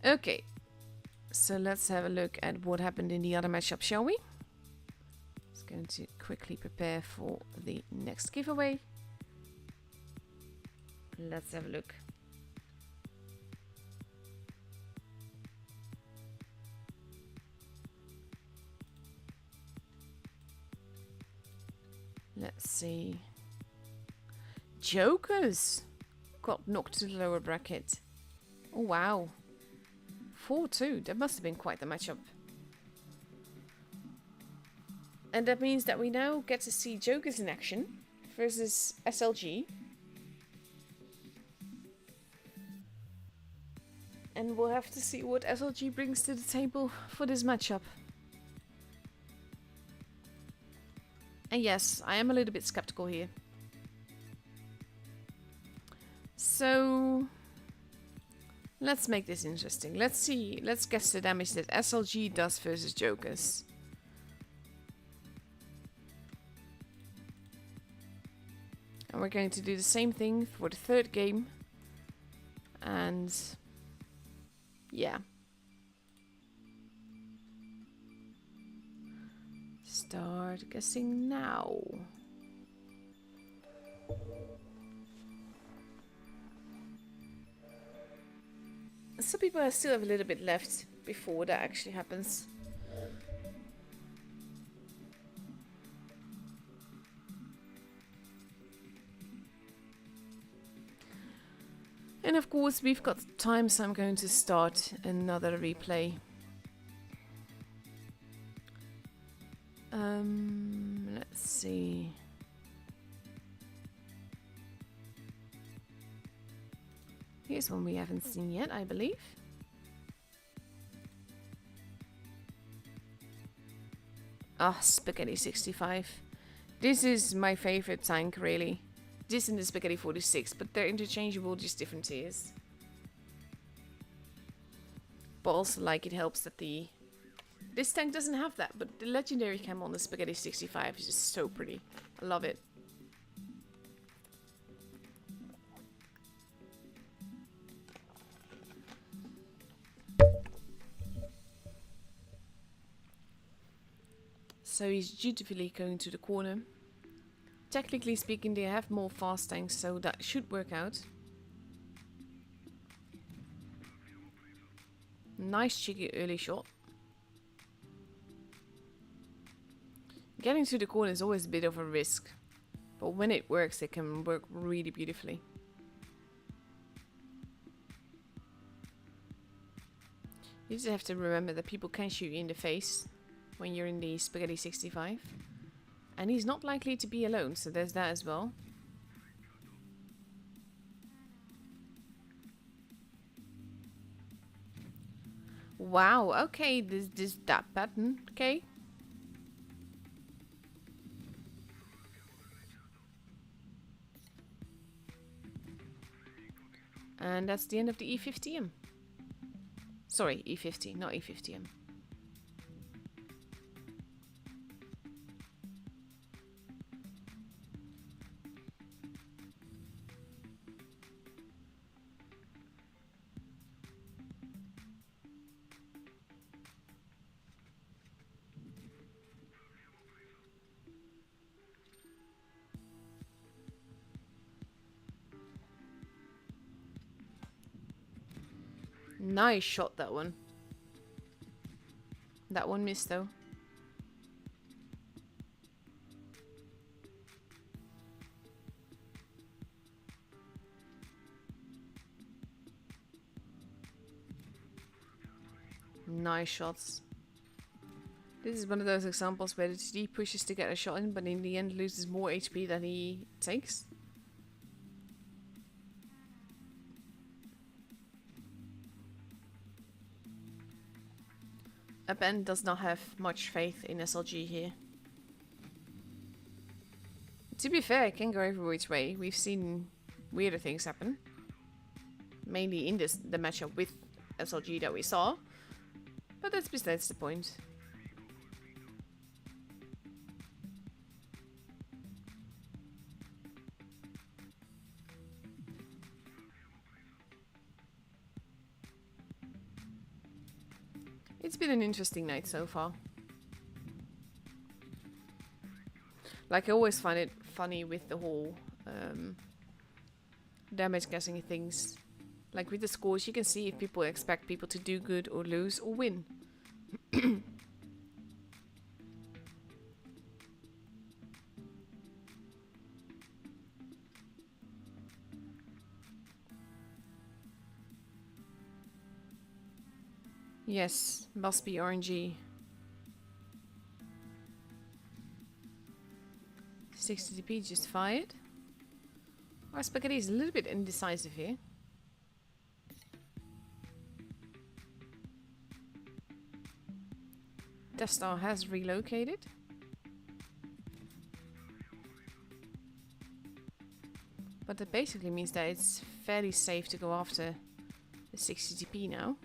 Okay, so let's have a look at what happened in the other matchup, shall we? Just going to quickly prepare for the next giveaway. Let's have a look. Let's see. Jokers got knocked to the lower bracket. Oh, wow. 4-2. That must have been quite the matchup. And that means that we now get to see Jokers in action versus SLG. And we'll have to see what SLG brings to the table for this matchup. And yes, I am a little bit skeptical here. So let's make this interesting. Let's see. Let's guess the damage that SLG does versus Jokers. And we're going to do the same thing for the third game. And yeah. Start guessing now. Some people still have a little bit left before that actually happens. And of course we've got time, so I'm going to start another replay. Let's see. Here's one we haven't seen yet, I believe. Ah, Spaghetti 65. This is my favorite tank, really. This and the Spaghetti 46, but they're interchangeable, just different tiers. But also, like, it helps that the... This tank doesn't have that, but the legendary cam on the Spaghetti 65 is just so pretty. I love it. So he's dutifully going to the corner. Technically speaking, they have more fast tanks, so that should work out. Nice cheeky early shot. Getting to the corner is always a bit of a risk, but when it works, it can work really beautifully. You just have to remember that people can shoot you in the face when you're in the Spaghetti 65. And he's not likely to be alone, so there's that as well. Wow, okay, that pattern, okay. And that's the end of the E50M. Sorry, E50, not E50M. Nice shot, that one. That one missed, though. Nice shots. This is one of those examples where the TD pushes to get a shot in, but in the end loses more HP than he takes. Ben does not have much faith in SLG here. To be fair, it can go every which way. We've seen weirder things happen. Mainly in the matchup with SLG that we saw. But that's besides the point. It's been an interesting night so far. Like, I always find it funny with the whole damage guessing things. Like with the scores, you can see if people expect people to do good or lose or win. Yes, must be RNG. 60 DP just fired. Our spaghetti is a little bit indecisive here. Death Star has relocated. But that basically means that it's fairly safe to go after the 60 DP now.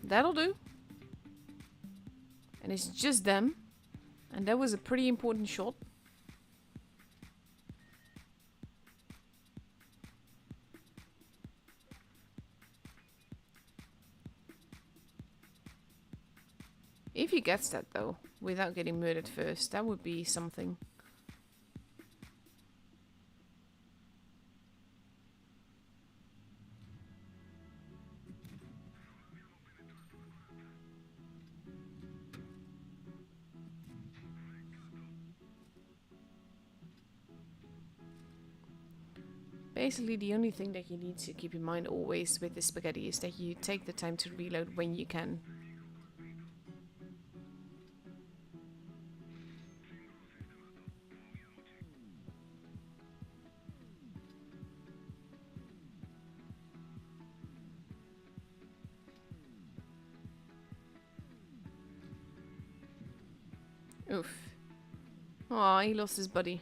That'll do. And it's just them. And that was a pretty important shot. If he gets that though, without getting murdered first, that would be something. Basically, the only thing that you need to keep in mind always with the spaghetti is that you take the time to reload when you can. Oof. Aw, he lost his buddy.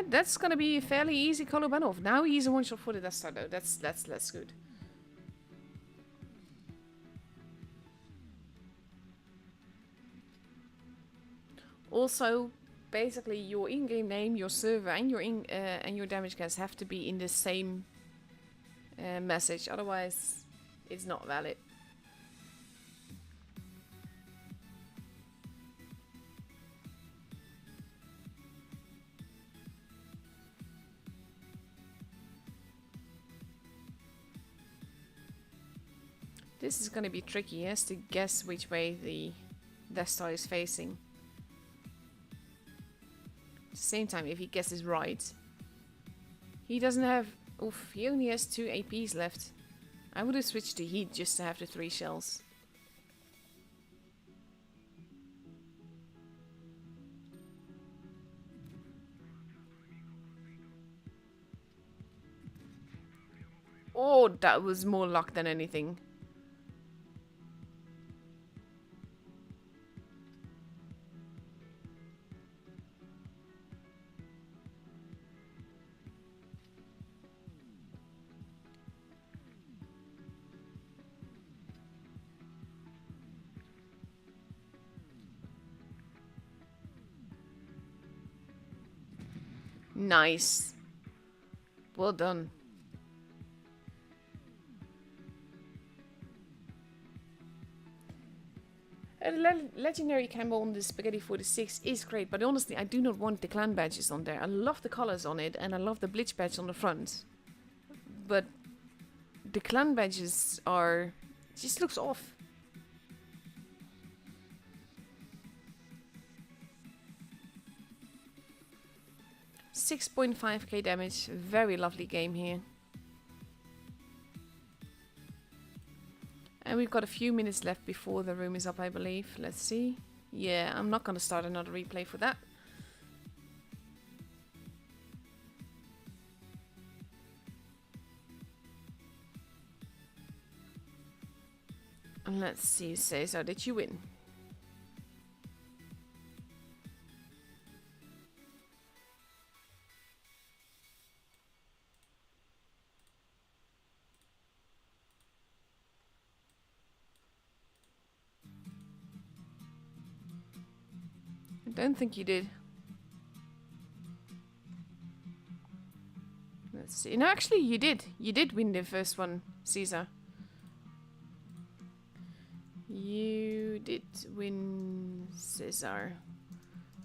That's gonna be a fairly easy Colo ban off. Now he's a one shot for the Death Star though. That's good. Also, basically your in-game name, your server, and your damage guess have to be in the same message. Otherwise, it's not valid. This is gonna be tricky. He has to guess which way the Death Star is facing. At the same time, if he guesses right, he doesn't have... Oof, he only has 2 APs left. I would have switched to heat just to have the 3 shells. Oh, that was more luck than anything. Nice. Well done. Legendary camo on the Spaghetti 46 is great, but honestly, I do not want the clan badges on there. I love the colors on it, and I love the Blitz badge on the front. But the clan badges are... just looks off. $6.5k damage. Very lovely game here. And we've got a few minutes left before the room is up, I believe. Let's see. Yeah, I'm not going to start another replay for that. And let's see, Cesar, did you win? I don't think you did. Let's see. No, actually, you did. You did win the first one, Caesar. You did win, Caesar.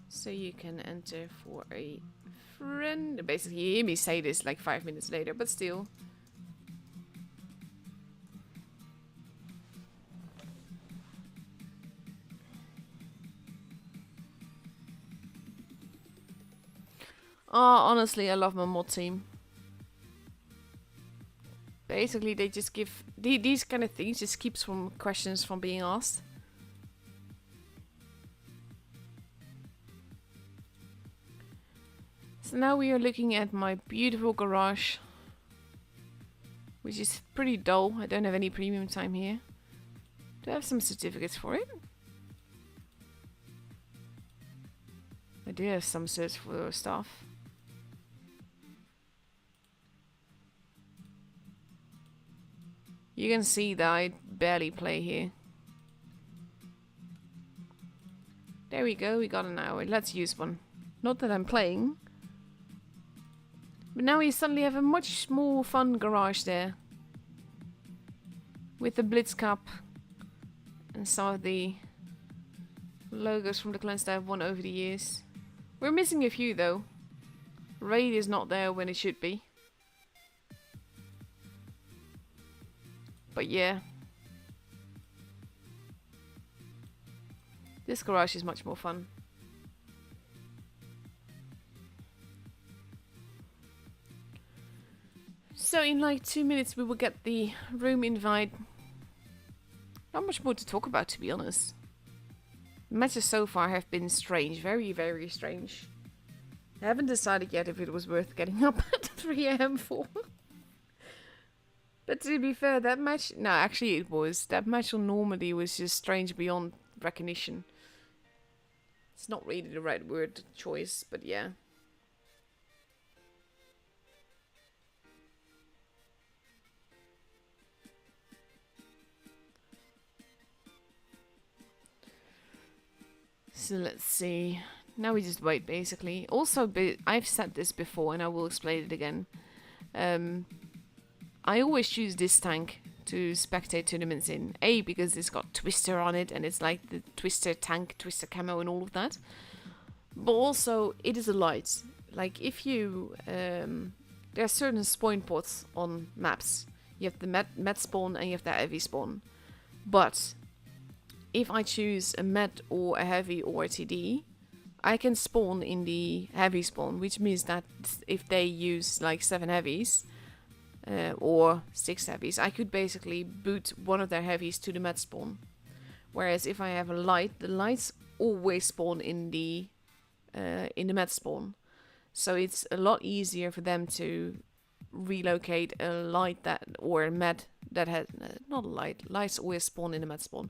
So you can enter for a friend. Basically, you hear me say this like 5 minutes later, but still. Oh, honestly, I love my mod team. Basically, they just give... these kind of things just keeps from questions from being asked. So now we are looking at my beautiful garage. Which is pretty dull. I don't have any premium time here. Do I have some certificates for it? I do have some certs for stuff. You can see that I barely play here. There we go, we got an hour. Let's use one. Not that I'm playing. But now we suddenly have a much more fun garage there. With the Blitz Cup. And some of the logos from the clans that I've won over the years. We're missing a few though. Raid is not there when it should be. But yeah. This garage is much more fun. So in like 2 minutes we will get the room invite. Not much more to talk about, to be honest. Matches so far have been strange. Very, very strange. I haven't decided yet if it was worth getting up at 3 AM for. But to be fair, that match... No, actually it was. That match on Normandy was just strange beyond recognition. It's not really the right word choice, but yeah. So let's see. Now we just wait, basically. Also, I've said this before, and I will explain it again. I always choose this tank to spectate tournaments in. A, because it's got Twister on it, and it's like the Twister tank, Twister camo, and all of that. But also, it is a light. Like, if you... there are certain spawn pods on maps. You have the med spawn, and you have the heavy spawn. But... if I choose a med or a heavy or a TD, I can spawn in the heavy spawn, which means that if they use like 7 heavies or 6 heavies, I could basically boot one of their heavies to the med spawn. Whereas if I have a light, the lights always spawn in the med spawn. So it's a lot easier for them to relocate a light that or a med that has not a light. Lights always spawn in the med spawn.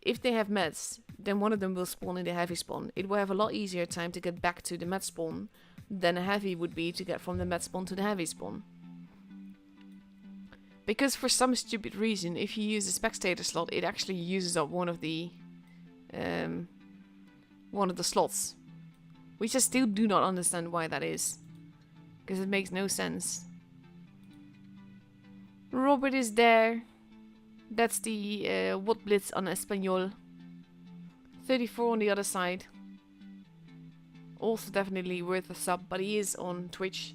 If they have meds, then one of them will spawn in the heavy spawn. It will have a lot easier time to get back to the med spawn than a heavy would be to get from the med spawn to the heavy spawn. Because for some stupid reason, if you use a spectator slot, it actually uses up one of the slots. Which I still do not understand why that is. Because it makes no sense. Robert is there. That's the what Blitz on Espanol. 34 on the other side. Also definitely worth a sub, but he is on Twitch.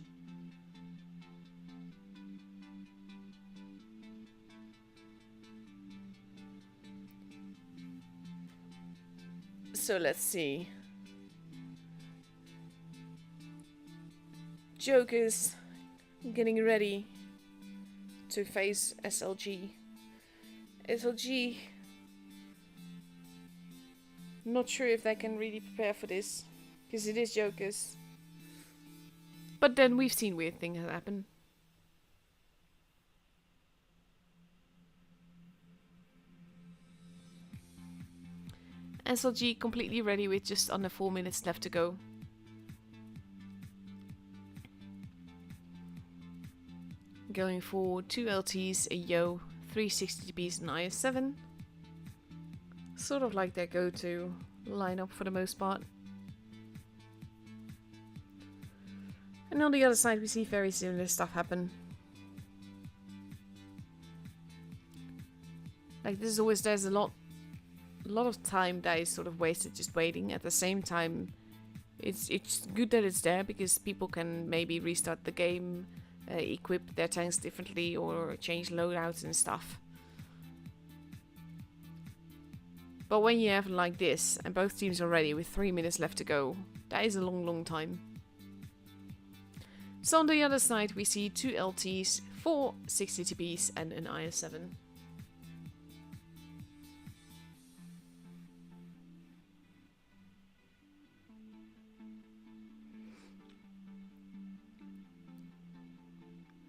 So let's see. Joker's getting ready to face SLG. SLG, not sure if they can really prepare for this, because it is Joker's. But then we've seen weird things happen. SLG completely ready with just under 4 minutes left to go. Going for 2 LTs, a Yo, 360 DPs and IS7. Sort of like their go-to lineup for the most part. And on the other side we see very similar stuff happen. Like this is always, there's a lot of time that is sort of wasted just waiting. At the same time, it's good that it's there because people can maybe restart the game, equip their tanks differently or change loadouts and stuff. But when you have like this and both teams are ready with 3 minutes left to go, that is a long time. So on the other side we see 2 LTs, 4 60 TPs and an IS7.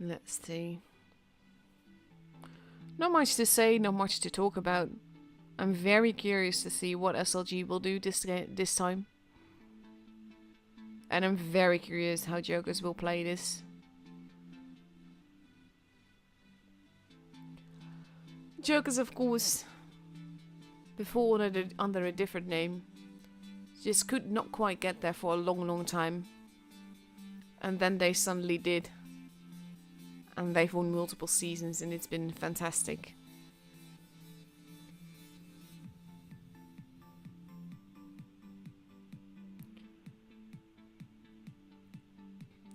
Let's see. Not much to say, not much to talk about. I'm very curious to see what SLG will do this time. And I'm very curious how Jokers will play this. Jokers, of course, before under a different name, just could not quite get there for a long time. And then they suddenly did. And they've won multiple seasons and it's been fantastic.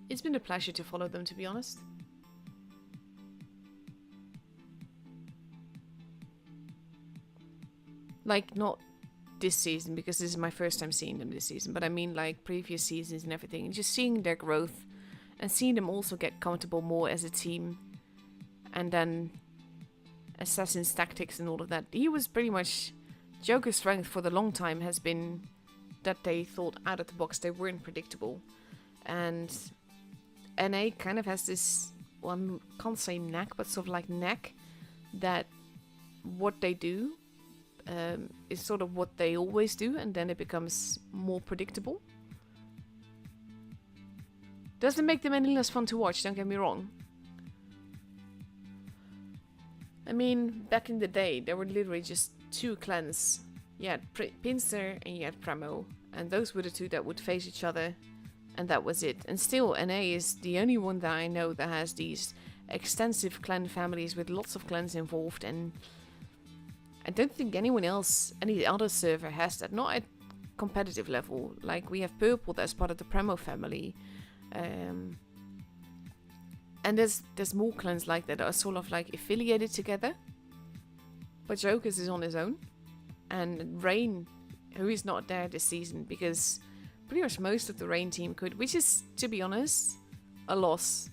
It's been a pleasure to follow them, to be honest. Like, not this season, because this is my first time seeing them this season, but I mean like previous seasons and everything, and just seeing their growth. And seeing them also get comfortable more as a team. And then Assassin's tactics and all of that. He was pretty much... Joker's strength for the long time has been that they thought out of the box. They weren't predictable. And NA kind of has this... Well, I can't say knack, but sort of like knack. That what they do is sort of what they always do. And then it becomes more predictable. Doesn't make them any less fun to watch, don't get me wrong. I mean, back in the day, there were literally just 2 clans. You had Pinster and you had Premo. And those were the 2 that would face each other. And that was it. And still, NA is the only one that I know that has these extensive clan families with lots of clans involved. And I don't think anyone else, any other server has that. Not at competitive level. Like, we have Purple that's part of the Premo family. And there's more clans like that are sort of like affiliated together. But Jokers is on his own. And Rain, who is not there this season, because pretty much most of the Rain team could, which is, to be honest, a loss.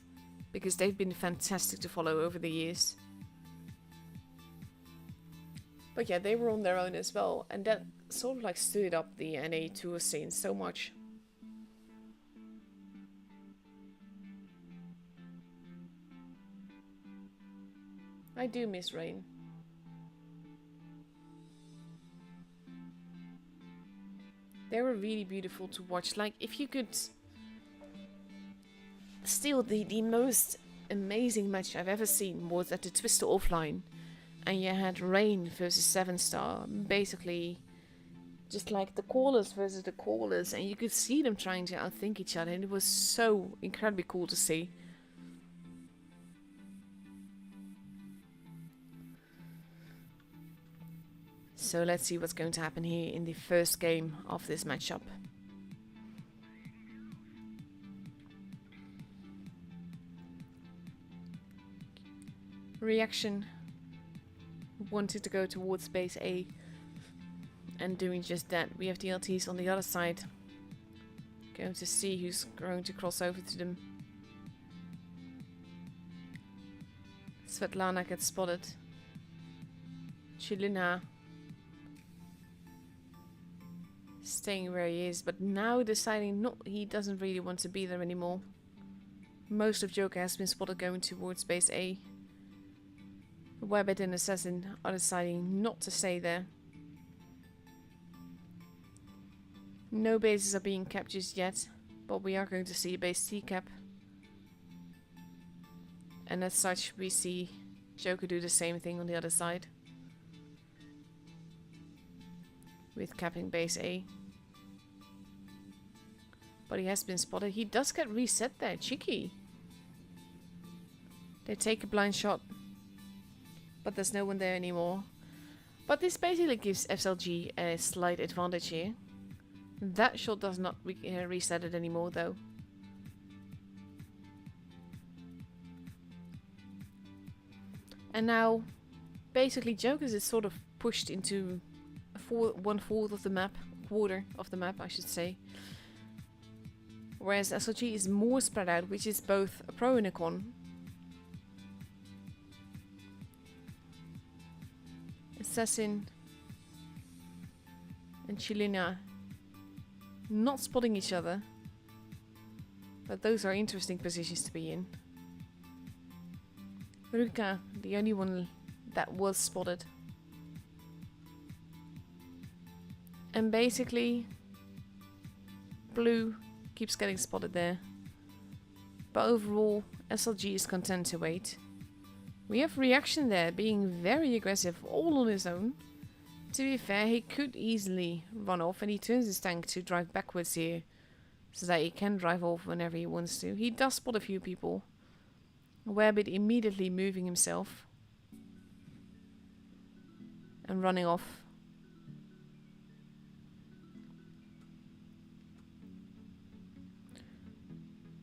Because they've been fantastic to follow over the years. But yeah, they were on their own as well. And that sort of like stirred up the NA tour scene so much. I do miss Rain. They were really beautiful to watch. Like, if you could... Still, the most amazing match I've ever seen was at the Twister Offline. And you had Rain versus 7-star. Basically, just like the callers versus the callers. And you could see them trying to outthink each other. And it was so incredibly cool to see. So let's see what's going to happen here in the first game of this matchup. Reaction wanted to go towards base A, and doing just that. We have the LTs on the other side. Going to see who's going to cross over to them. Svetlana gets spotted. Chilina staying where he is, but now deciding he doesn't really want to be there anymore. Most of Joker has been spotted going towards base A. Wabbit and Assassin are deciding not to stay there. No bases are being kept just yet, but we are going to see a base C cap. And as such, we see Joker do the same thing on the other side. With capping base A. But he has been spotted. He does get reset there. Cheeky. They take a blind shot. But there's no one there anymore. But this basically gives FLG a slight advantage here. That shot does not reset it anymore though. And now, basically Jokers is sort of pushed into 1/4 of the map. Quarter of the map, I should say. Whereas SLG is more spread out, which is both a pro and a con. Assassin and Chilina not spotting each other, but those are interesting positions to be in. Ruka, the only one that was spotted. And basically, Blue keeps getting spotted there. But overall, SLG is content to wait. We have Reaction there, being very aggressive, all on his own. To be fair, he could easily run off, and he turns his tank to drive backwards here, so that he can drive off whenever he wants to. He does spot a few people. Wabbit immediately moving himself. And running off.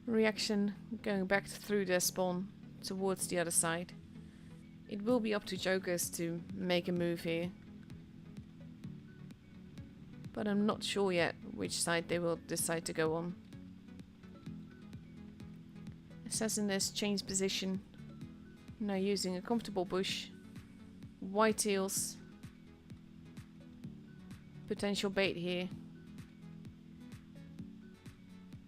Reaction going back through their spawn towards the other side. It will be up to Jokers to make a move here. But I'm not sure yet which side they will decide to go on. Assassin has changed position. Now using a comfortable bush. Whitetails. Potential bait here.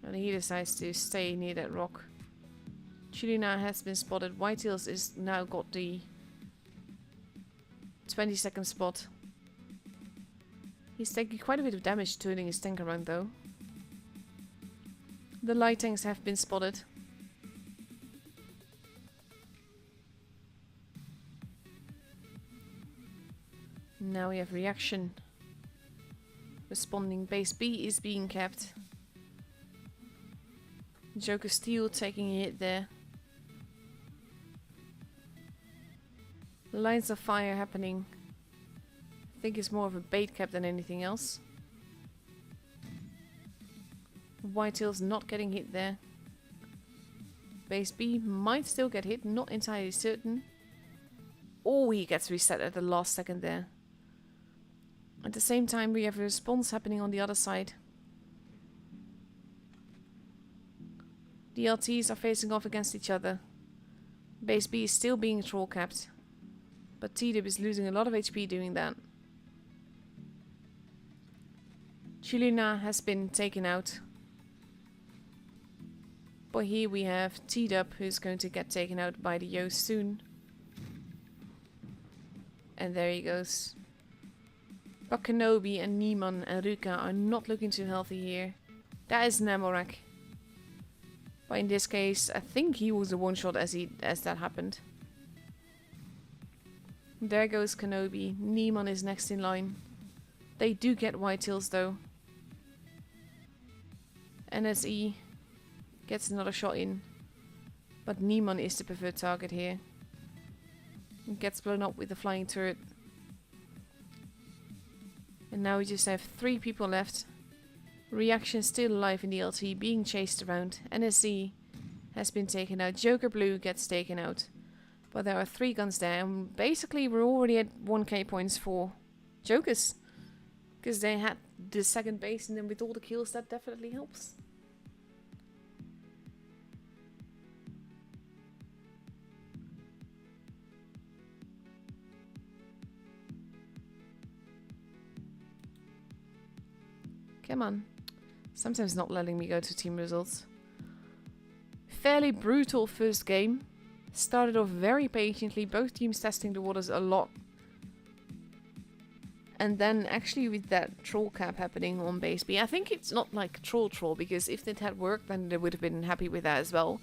And he decides to stay near that rock. Chilina has been spotted. Whitetails is now got the 20-second spot. He's taking quite a bit of damage turning his tank around though. The light tanks have been spotted. Now we have Reaction. Responding, base B is being kept. Joker Steel taking a hit there. Lines of fire happening. I think it's more of a bait cap than anything else. Whitetail's not getting hit there. Base B might still get hit, not entirely certain. Oh, he gets reset at the last second there. At the same time, we have a response happening on the other side. The LTs are facing off against each other. Base B is still being troll capped. But T-Dib is losing a lot of HP doing that. Chilina has been taken out. But here we have T-Dub who's going to get taken out by the Yo soon. And there he goes. But Kenobi and Niemann and Ruka are not looking too healthy here. That is Namorak. But in this case, I think he was the one-shot as that happened. There goes Kenobi. Niemann is next in line. They do get whitetails though. NSE gets another shot in. But Niemann is the preferred target here. Gets blown up with the flying turret. And now we just have 3 people left. Reaction still alive in the LT, being chased around. NSC has been taken out. Joker Blue gets taken out. But there are 3 guns there, and basically we're already at 1k points for Jokers. Because they had the second base, and then with all the kills that definitely helps. Come on. Sometimes not letting me go to team results. Fairly brutal first game. Started off very patiently, both teams testing the waters a lot. And then actually with that troll cap happening on base B, I think it's not like troll, because if it had worked then they would have been happy with that as well.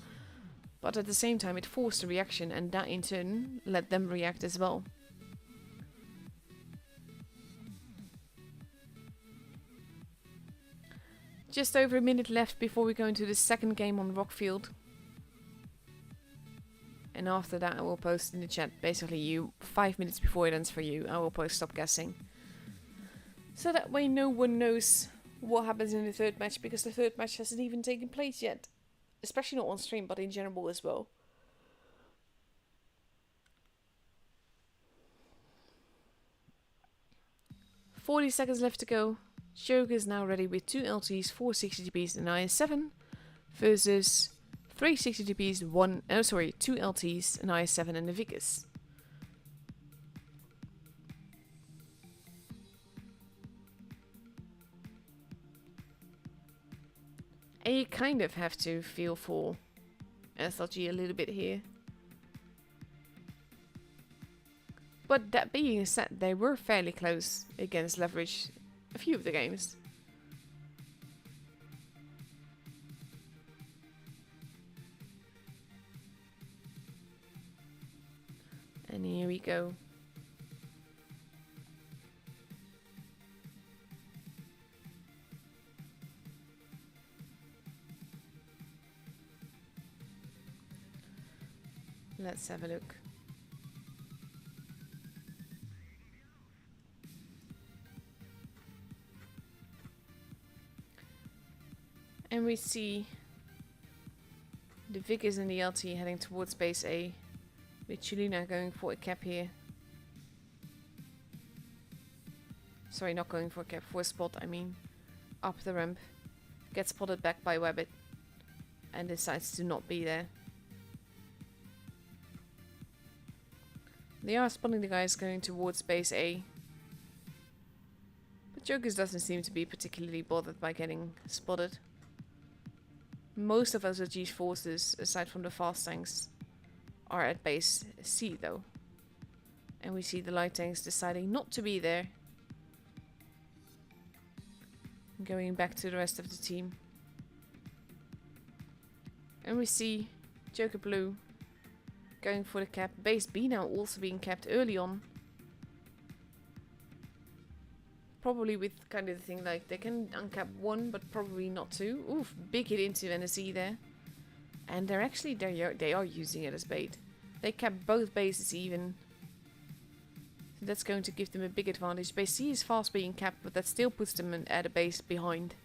But at the same time it forced a reaction, and that in turn let them react as well. Just over a minute left before we go into the second game on Rockfield. And after that I will post in the chat, basically 5 minutes before it ends for you, I will post stop guessing. So that way no one knows what happens in the third match, because the third match hasn't even taken place yet. Especially not on stream, but in general as well. "40 seconds left to go. Joker is now ready with 2 LTs, 4 60TPs and IS-7 versus 3 60TPs, 2 LTs, an IS-7 and a Vicus. And you kind of have to feel for SLG a little bit here. But that being said, they were fairly close against Leverage a few of the games. And here we go. Let's have a look. And we see the Vicus and the LT heading towards base A, with Chilina going for a cap here. Sorry, not going for a cap, for a spot, I mean. Up the ramp. Gets spotted back by Wabbit. And decides to not be there. They are spotting the guys going towards base A. But Jokers doesn't seem to be particularly bothered by getting spotted. Most of SLG's forces, aside from the fast tanks, are at base C though. And we see the light tanks deciding not to be there. Going back to the rest of the team. And we see Joker Blue going for the cap. Base B now also being capped early on. Probably with kind of the thing like they can uncap 1 but probably not 2. Oof, big hit into NSE there. And they're actually, they are using it as bait. They cap both bases even. So that's going to give them a big advantage. Base C is fast being capped, but that still puts them at a base behind.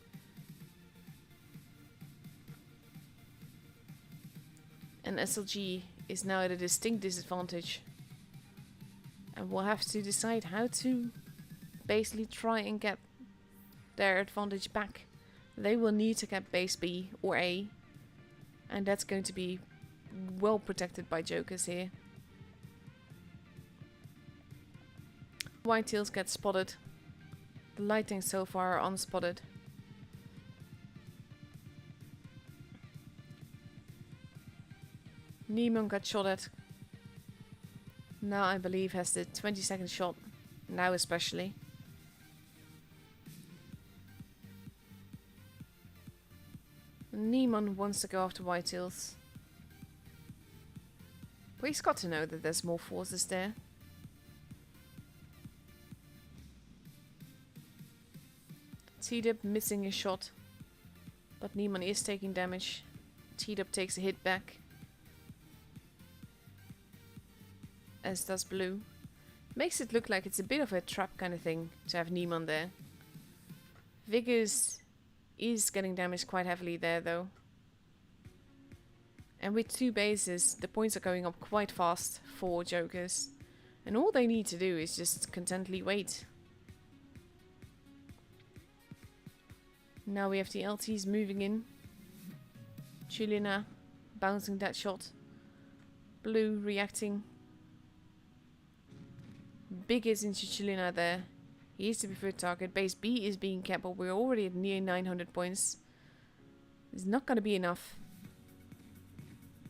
And SLG is now at a distinct disadvantage. And we'll have to decide how to basically try and get their advantage back. They will need to cap base B or A. And that's going to be well protected by Jokers here. Whitetails get spotted. The lightning so far are unspotted. Neemon got shot at. Now I believe has the 20-second shot. Now especially. Neemon wants to go after Whitetails. But he's got to know that there's more forces there. T-Dub missing a shot. But Neemon is taking damage. T-Dub takes a hit back. As does Blue. Makes it look like it's a bit of a trap kind of thing to have Niemann there. Vickers is getting damaged quite heavily there though. And with 2 bases, the points are going up quite fast for Jokers. And all they need to do is just contently wait. Now we have the LTs moving in. Chilina bouncing that shot. Blue reacting. Big is into Chilina there. He is the preferred target. Base B is being kept, but we're already at near 900 points. It's not going to be enough.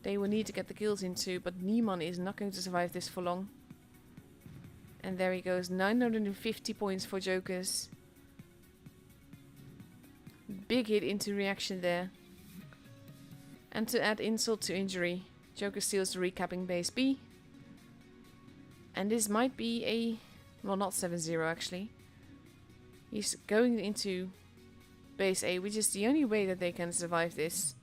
They will need to get the kills in too, but Niemann is not going to survive this for long. And there he goes, 950 points for Jokers. Big hit into reaction there. And to add insult to injury, Joker steals the recapping base B. And this might be a... well, not 7-0 actually. He's going into base A, which is the only way that they can survive this.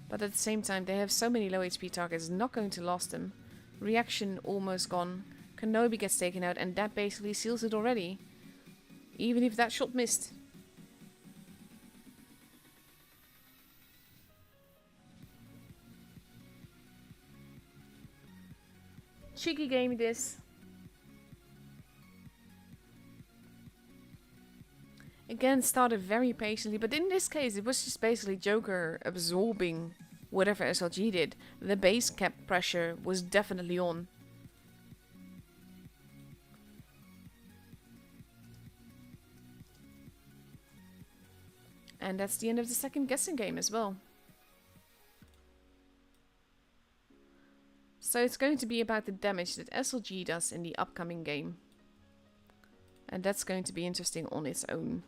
But at the same time, they have so many low HP targets, not going to last them. Reaction almost gone. Kenobi gets taken out, and that basically seals it already. Even if that shot missed. Cheeky game this. Again, started very patiently, but in this case it was just basically Joker absorbing whatever SLG did. The base cap pressure was definitely on. And that's the end of the second guessing game as well. So it's going to be about the damage that SLG does in the upcoming game. And that's going to be interesting on its own.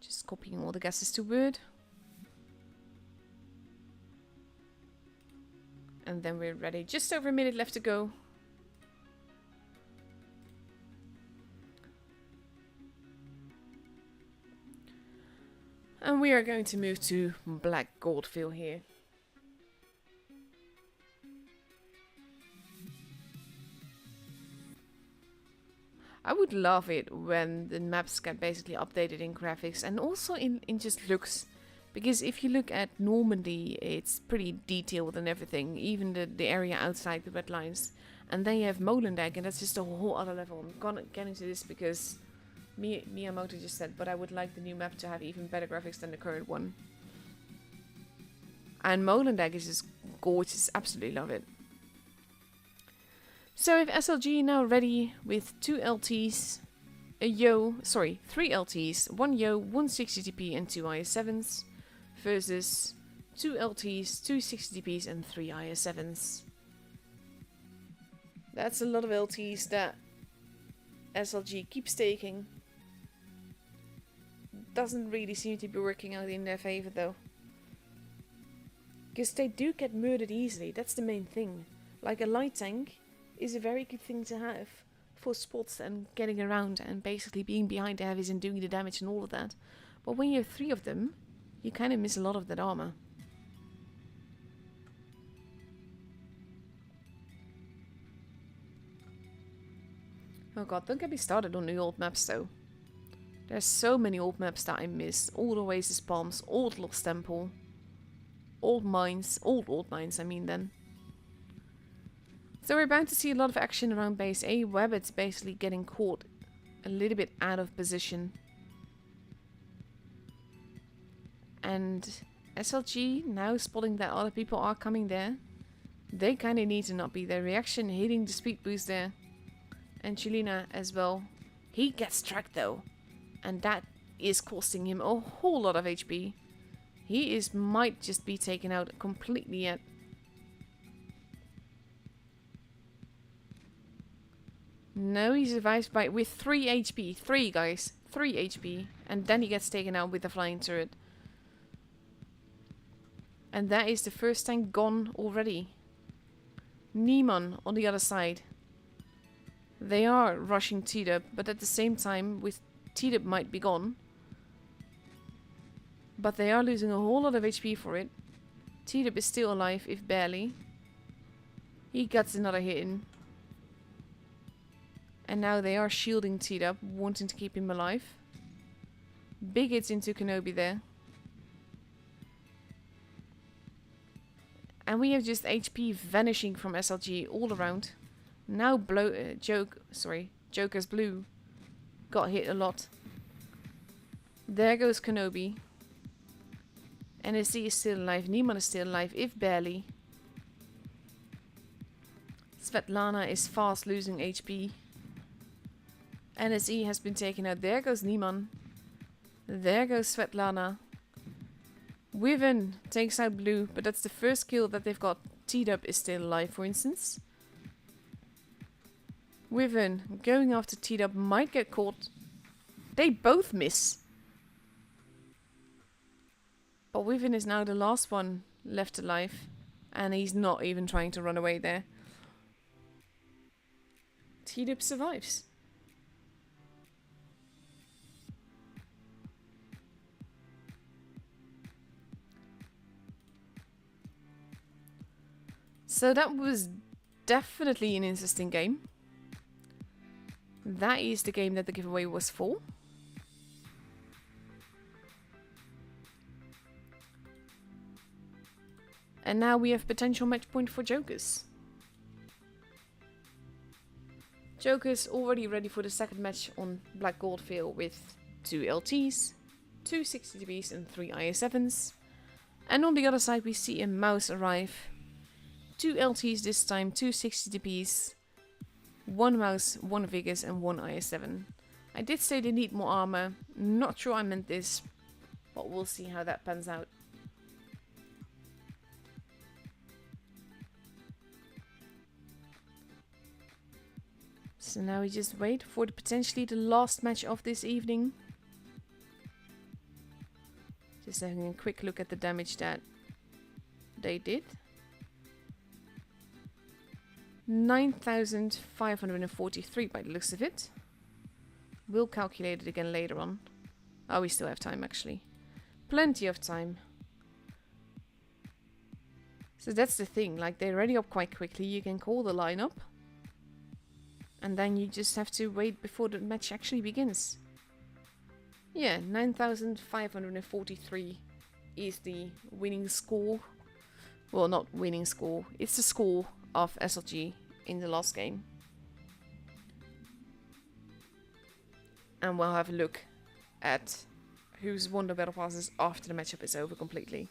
Just copying all the guesses to Word. And then we're ready. Just over a minute left to go. And we are going to move to Black Goldfield here. I would love it when the maps get basically updated in graphics and also in just looks. Because if you look at Normandy, it's pretty detailed and everything, even the area outside the red lines. And then you have Molenbeek, and that's just a whole other level. I'm gonna get into this because Miyamoto just said, but I would like the new map to have even better graphics than the current one. And Molenbeek is just gorgeous, absolutely love it. So we have SLG now ready with 2 LTs, a Yo, sorry, 3 LTs, 1 Yo, 1 60TP and 2 IS7s versus 2 LTs, 2 60TPs and 3 IS7s. That's a lot of LTs that SLG keeps taking. Doesn't really seem to be working out in their favor though. Because they do get murdered easily, that's the main thing. Like a light tank is a very good thing to have for spots and getting around and basically being behind the heavies and doing the damage and all of that. But when you have 3 of them, you kind of miss a lot of that armor. Oh god, don't get me started on the old maps though. There's so many old maps that I miss. Old Oasis Palms, Old Lost Temple, Old Mines, old mines I mean then. So we're bound to see a lot of action around base A. Wabbit's basically getting caught a little bit out of position. And SLG now spotting that other people are coming there. They kind of need to not be there. Reaction hitting the speed boost there. And Chilina as well. He gets tracked though. And that is costing him a whole lot of HP. He might just be taken out completely yet. No, he survives with 3 HP. 3 guys. 3 HP. And then he gets taken out with the flying turret. And that is the first tank gone already. Niemann on the other side. They are rushing T-Dub, but at the same time, with T-Dub might be gone. But they are losing a whole lot of HP for it. T-Dub is still alive, if barely. He gets another hit in. And now they are shielding T-Dub, wanting to keep him alive. Big hits into Kenobi there. And we have just HP vanishing from SLG all around. Now Joker's blue got hit a lot. There goes Kenobi. NSC is still alive. Niemann is still alive, if barely. Svetlana is fast losing HP. NSE has been taken out. There goes Niemann. There goes Svetlana. Wyvern takes out blue, but that's the first kill that they've got. T-Dub is still alive, for instance. Wyvern going after T-Dub might get caught. They both miss. But Wyvern is now the last one left alive. And he's not even trying to run away there. T-Dub survives. So that was definitely an interesting game. That is the game that the giveaway was for. And now we have potential match point for Jokers. Jokers already ready for the second match on Black Goldfield with 2 LTs, 2 60dBs and 3 IS7s. And on the other side we see a mouse arrive. 2 LTs this time, 2 60dBs, 1 mouse, 1 Vigus and 1 IS7. I did say they need more armor, not sure I meant this, but we'll see how that pans out. So now we just wait for potentially the last match of this evening. Just having a quick look at the damage that they did. 9,543 by the looks of it. We'll calculate it again later on. Oh, we still have time actually. Plenty of time. So that's the thing, like they're ready up quite quickly. You can call the lineup. And then you just have to wait before the match actually begins. Yeah, 9,543 is the winning score. Well, not winning score. It's the score of SLG in the last game. And we'll have a look at who's won the battle passes after the matchup is over completely.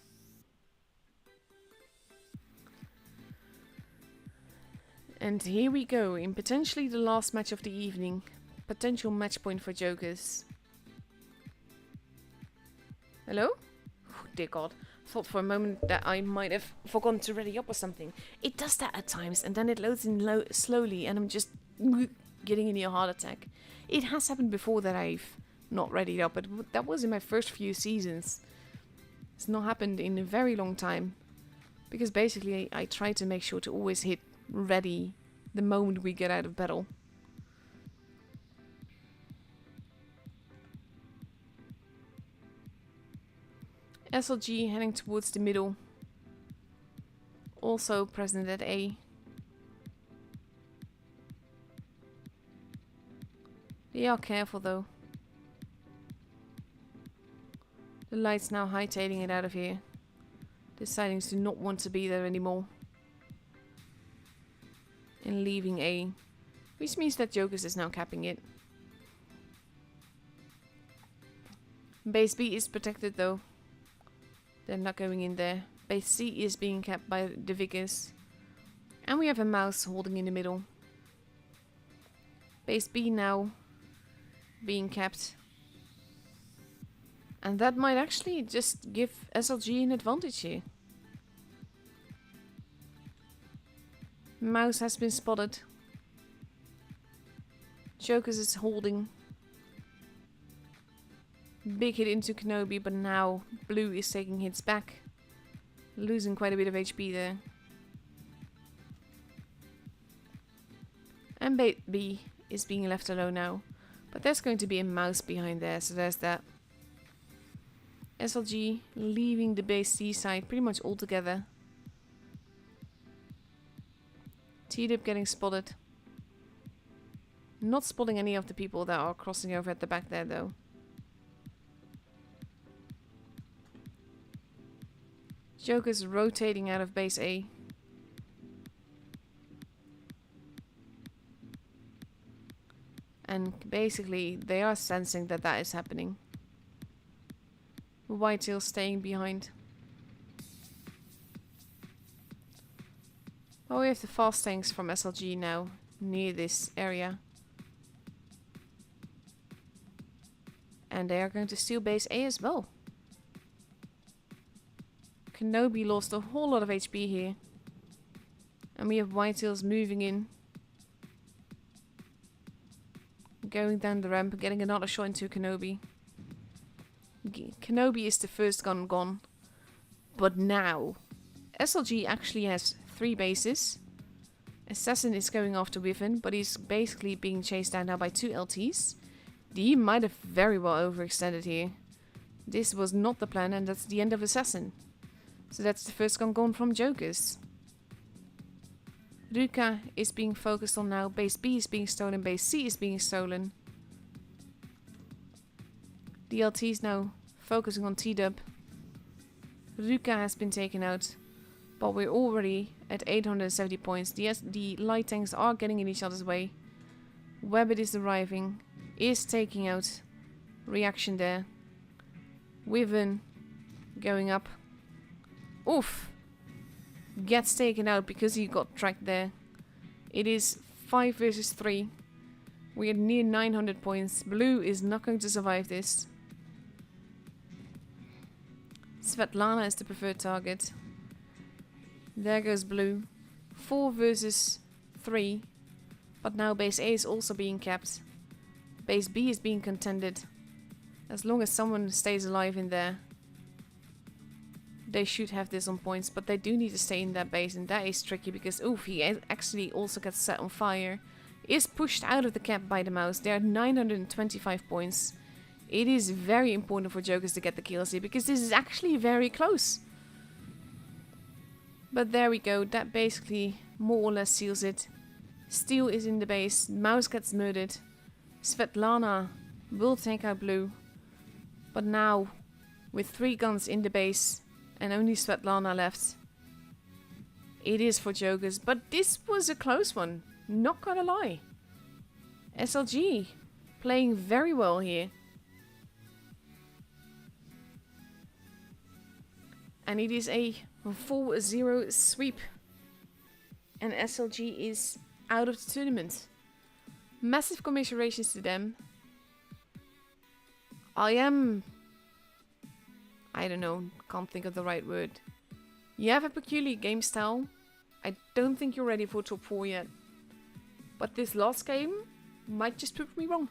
And here we go, in potentially the last match of the evening. Potential match point for Jokers. Hello? Oh, dear God. Thought for a moment that I might have forgotten to ready up or something. It does that at times, and then it loads in slowly, and I'm just getting into a heart attack. It has happened before that I've not readied up, but that was in my first few seasons. It's not happened in a very long time. Because basically I try to make sure to always hit ready the moment we get out of battle. SLG heading towards the middle. Also present at A. They are careful though. The light's now hightailing it out of here. Deciding to not want to be there anymore. And leaving A. Which means that Jokers is now capping it. Base B is protected though. They're not going in there. Base C is being capped by the Vickers. And we have a mouse holding in the middle. Base B now being capped. And that might actually just give SLG an advantage here. Mouse has been spotted. Jokers is holding. Big hit into Kenobi, but now Blue is taking hits back. Losing quite a bit of HP there. And B is being left alone now. But there's going to be a mouse behind there, so there's that. SLG leaving the base C side pretty much altogether. T-Dip getting spotted. Not spotting any of the people that are crossing over at the back there, though. Joker's rotating out of base A. And basically, they are sensing that that is happening. Whitetail staying behind. Oh, we have the fast tanks from SLG now near this area. And they are going to steal base A as well. Kenobi lost a whole lot of HP here. And we have Whitetails moving in. Going down the ramp, getting another shot into Kenobi. Kenobi is the first gun gone. But now, SLG actually has 3 bases. Assassin is going after Wyvern, but he's basically being chased down now by 2 LTs. He might have very well overextended here. This was not the plan, and that's the end of Assassin. So that's the first gun gone from Jokers. Ruka is being focused on now. Base B is being stolen. Base C is being stolen. The LT is now focusing on T-Dub. Ruka has been taken out. But we're already at 870 points. The light tanks are getting in each other's way. Webbit is arriving. Is taking out. Reaction there. Wyvern going up. Oof. Gets taken out because he got tracked there. It is 5 versus 3. We are near 900 points. Blue is not going to survive this. Svetlana is the preferred target. There goes Blue. 4 versus 3. But now base A is also being kept. Base B is being contended. As long as someone stays alive in there, they should have this on points. But they do need to stay in that base, and that is tricky because, oof, he actually also gets set on fire. Is pushed out of the cap by the mouse. They're at 925 points. It is very important for Jokers to get the kills here because this is actually very close. But there we go. That basically more or less seals it. Steel is in the base. Mouse gets murdered. Svetlana will take out Blue. But now, with 3 guns in the base and only Svetlana left, it is for Jokers. But this was a close one. Not gonna lie. SLG playing very well here. And it is a 4-0 sweep. And SLG is out of the tournament. Massive commiserations to them. I don't know, can't think of the right word. You have a peculiar game style. I don't think you're ready for top 4 yet. But this last game might just prove me wrong.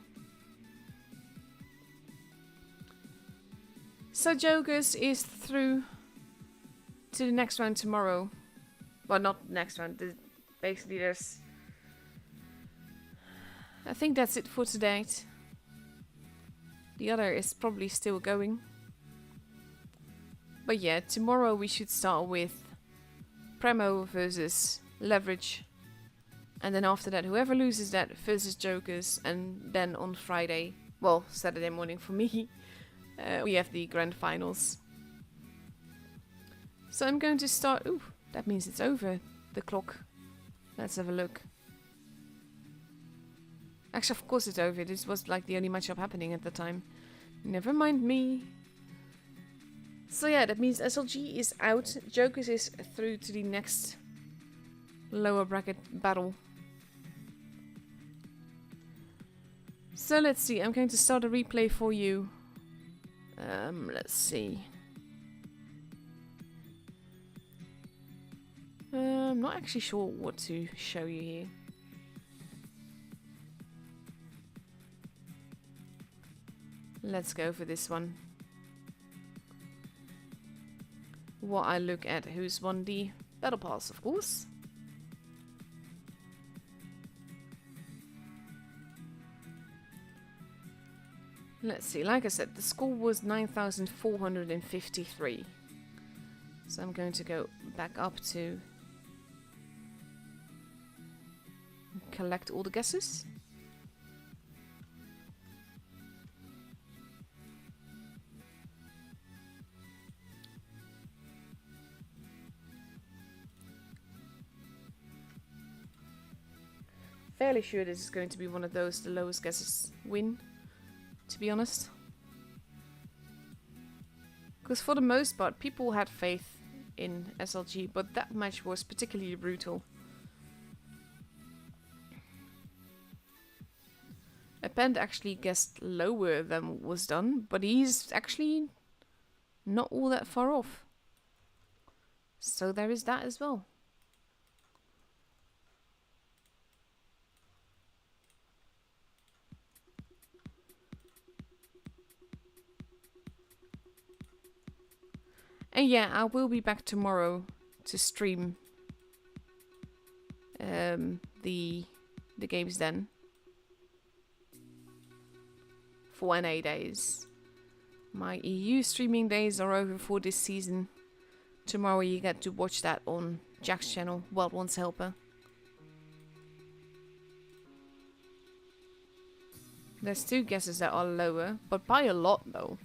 So Jokers is through to the next round tomorrow. Well, not next round. Basically, there's... I think that's it for today. The other is probably still going. But yeah, tomorrow we should start with Premo versus Leverage. And then after that, whoever loses that versus Jokers. And then on Friday, well, Saturday morning for me, we have the grand finals. So I'm going to start... Ooh, that means it's over, the clock. Let's have a look. Actually, of course it's over. This was like the only matchup happening at the time. Never mind me. So yeah, that means SLG is out. Jokers is through to the next lower bracket battle. So let's see. I'm going to start a replay for you. Let's see. I'm not actually sure what to show you here. Let's go for this one. What I look at who's won the battle pass, of course. Let's see, like I said, the score was 9,453. So I'm going to go back up to collect all the guesses. fairly sure this is going to be one of those the lowest guesses win, to be honest. Because for the most part, people had faith in SLG, but that match was particularly brutal. Append actually guessed lower than what was done, but he's actually not all that far off. So there is that as well. And yeah, I will be back tomorrow to stream the games then. For NA days. My EU streaming days are over for this season. Tomorrow you get to watch that on Jack's channel, Wild Ones Helper. There's 2 guesses that are lower, but by a lot though.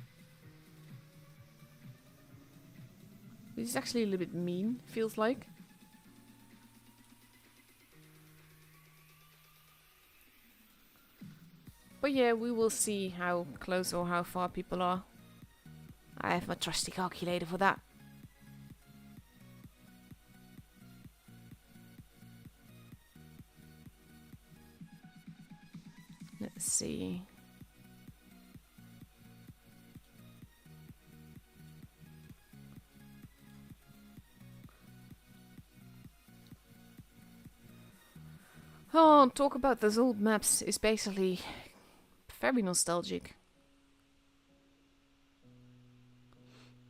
This is actually a little bit mean, feels like. But yeah, we will see how close or how far people are. I have my trusty calculator for that. Let's see. Oh, talk about those old maps is basically very nostalgic.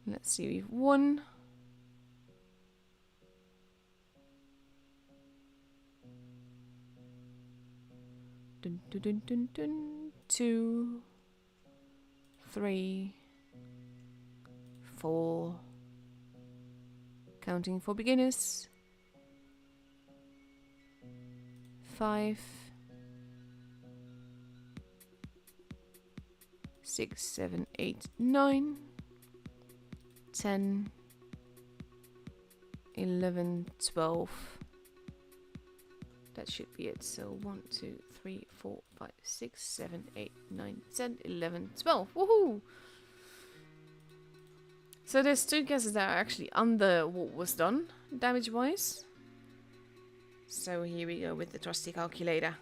Let's see, we've won. Dun, dun, dun, dun, dun. 2, 3, 4. Counting for beginners. 5, 6, 7, 8, 9, 10, 11, 12. That should be it. So 1, 2, 3, 4, 5, 6, 7, 8, 9, 10, 11, 12. Woohoo! So there's 2 guesses that are actually under what was done, damage-wise. So here we go with the trusty calculator.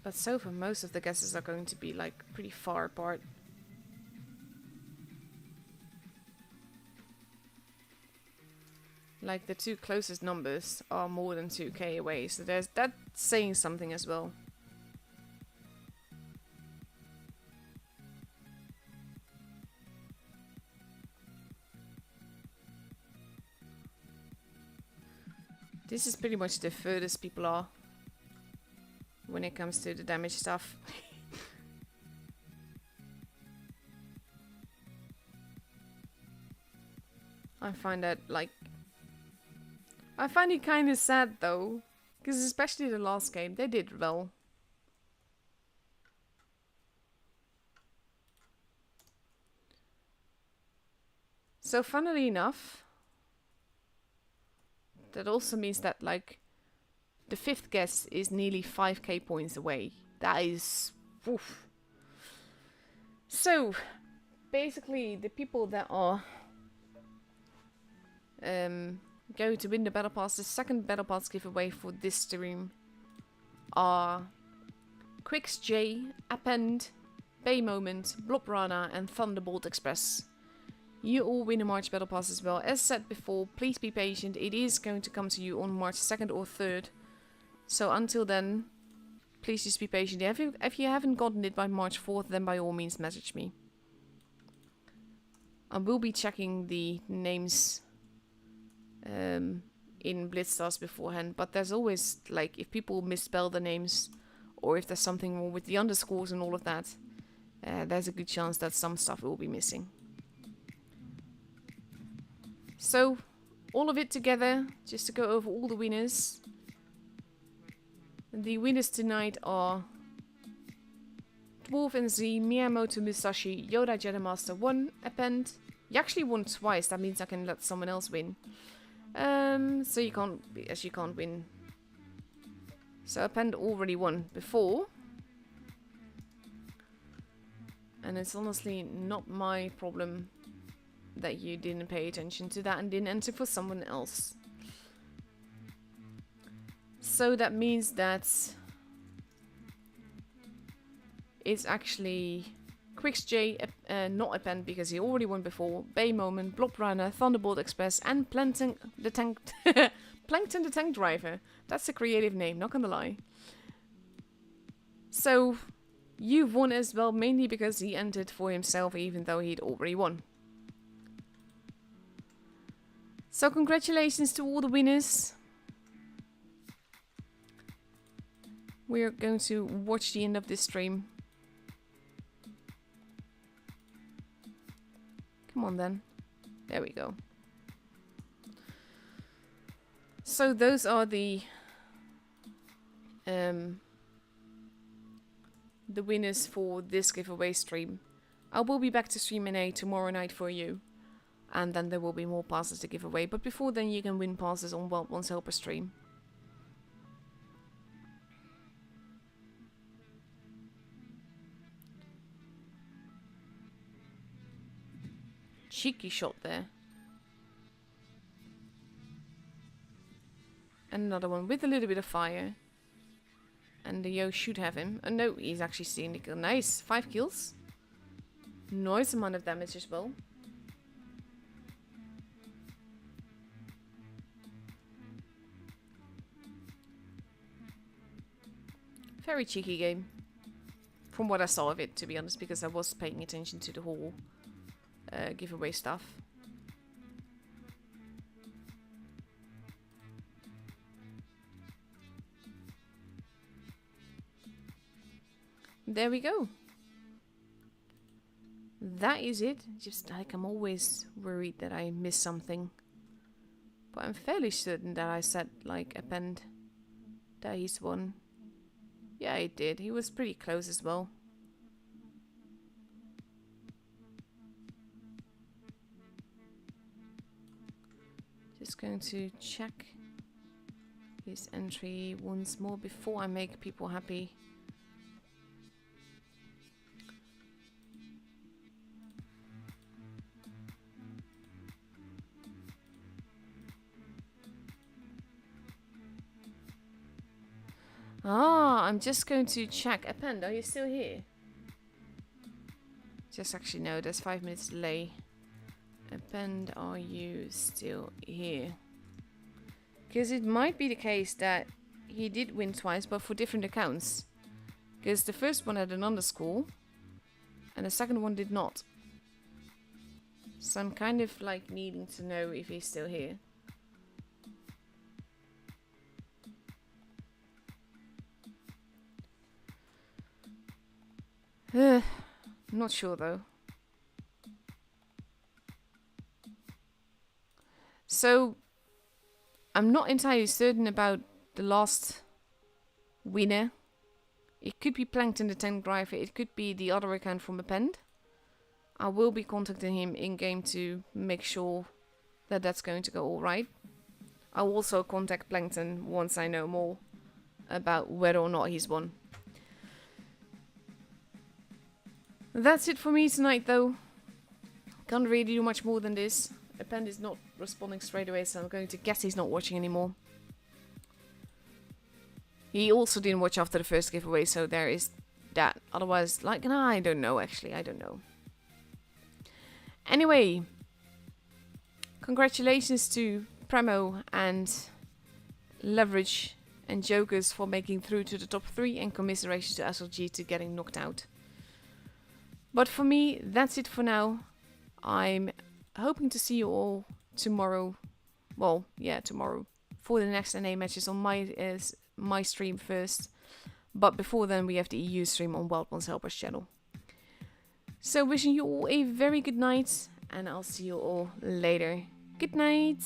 But so far most of the guesses are going to be like pretty far apart. Like the 2 closest numbers are more than 2k away, so there's that saying something as well. This is pretty much the furthest people are when it comes to the damage stuff. I find that, like... I find it kind of sad though, because especially the last game, they did well. So funnily enough, that also means that, like, the 5th guess is nearly 5k points away. That is... Oof. So, basically, the people that are going to win the Battle Pass, the second Battle Pass giveaway for this stream, are Quix J, Append, Bay Moment, Blobrana, and Thunderbolt Express. You all win a March Battle Pass as well. As said before, please be patient. It is going to come to you on March 2nd or 3rd. So until then, please just be patient. If you haven't gotten it by March 4th, then by all means message me. I will be checking the names in Blitz stars beforehand. But there's always, like, if people misspell the names, or if there's something wrong with the underscores and all of that, there's a good chance that some stuff will be missing. So, all of it together, just to go over all the winners. The winners tonight are Dwarf and Z, Miyamoto Musashi, Yoda Jedi Master 1, Append. You actually won twice, that means I can let someone else win. So you can't win. So Append already won before. And it's honestly not my problem that you didn't pay attention to that and didn't enter for someone else. So that means that it's actually Quix J, not Append because he already won before, Bay Moment, Blob Runner, Thunderbolt Express, and Plankton the Tank Plankton the Tank Driver. That's a creative name, not gonna lie. So you've won as well, mainly because he entered for himself even though he'd already won. So congratulations to all the winners. We're going to watch the end of this stream. Come on then. There we go. So those are the winners for this giveaway stream. I will be back to stream NA tomorrow night for you. And then there will be more passes to give away. But before then you can win passes on Wild Ones Helper stream. Cheeky shot there. And another one with a little bit of fire. And the Yo should have him. Oh no, he's actually seeing the kill. Nice, 5 kills. Nice amount of damage as well. Very cheeky game. From what I saw of it, to be honest, because I was paying attention to the whole giveaway stuff. There we go. That is it. Just like I'm always worried that I missed something. But I'm fairly certain that I said like Append that he's won. Yeah, he did. He was pretty close as well. Just going to check his entry once more before I make people happy. Ah, I'm just going to check. Append, are you still here? Just actually no, there's 5 minutes delay. Append, are you still here? Because it might be the case that he did win twice, but for different accounts. Because the first one had an underscore, and the second one did not. So I'm kind of like needing to know if he's still here. Not sure though. So I'm not entirely certain about the last winner. It could be Plankton the Tank Driver, it could be the other account from Append. I will be contacting him in game to make sure that that's going to go alright. I'll also contact Plankton once I know more about whether or not he's won. That's it for me tonight though. Can't really do much more than this. Append is not responding straight away, so I'm going to guess he's not watching anymore. He also didn't watch after the first giveaway, so there is that. Otherwise, like, nah, I don't know actually, I don't know. Anyway, congratulations to Premo and Leverage and Jokers for making through to the top 3, and commiserations to SLG to getting knocked out. But for me, that's it for now. I'm hoping to see you all tomorrow. Well, yeah, tomorrow. For the next NA matches on my stream first. But before then, we have the EU stream on Wild Ones Helpers channel. So wishing you all a very good night. And I'll see you all later. Good night.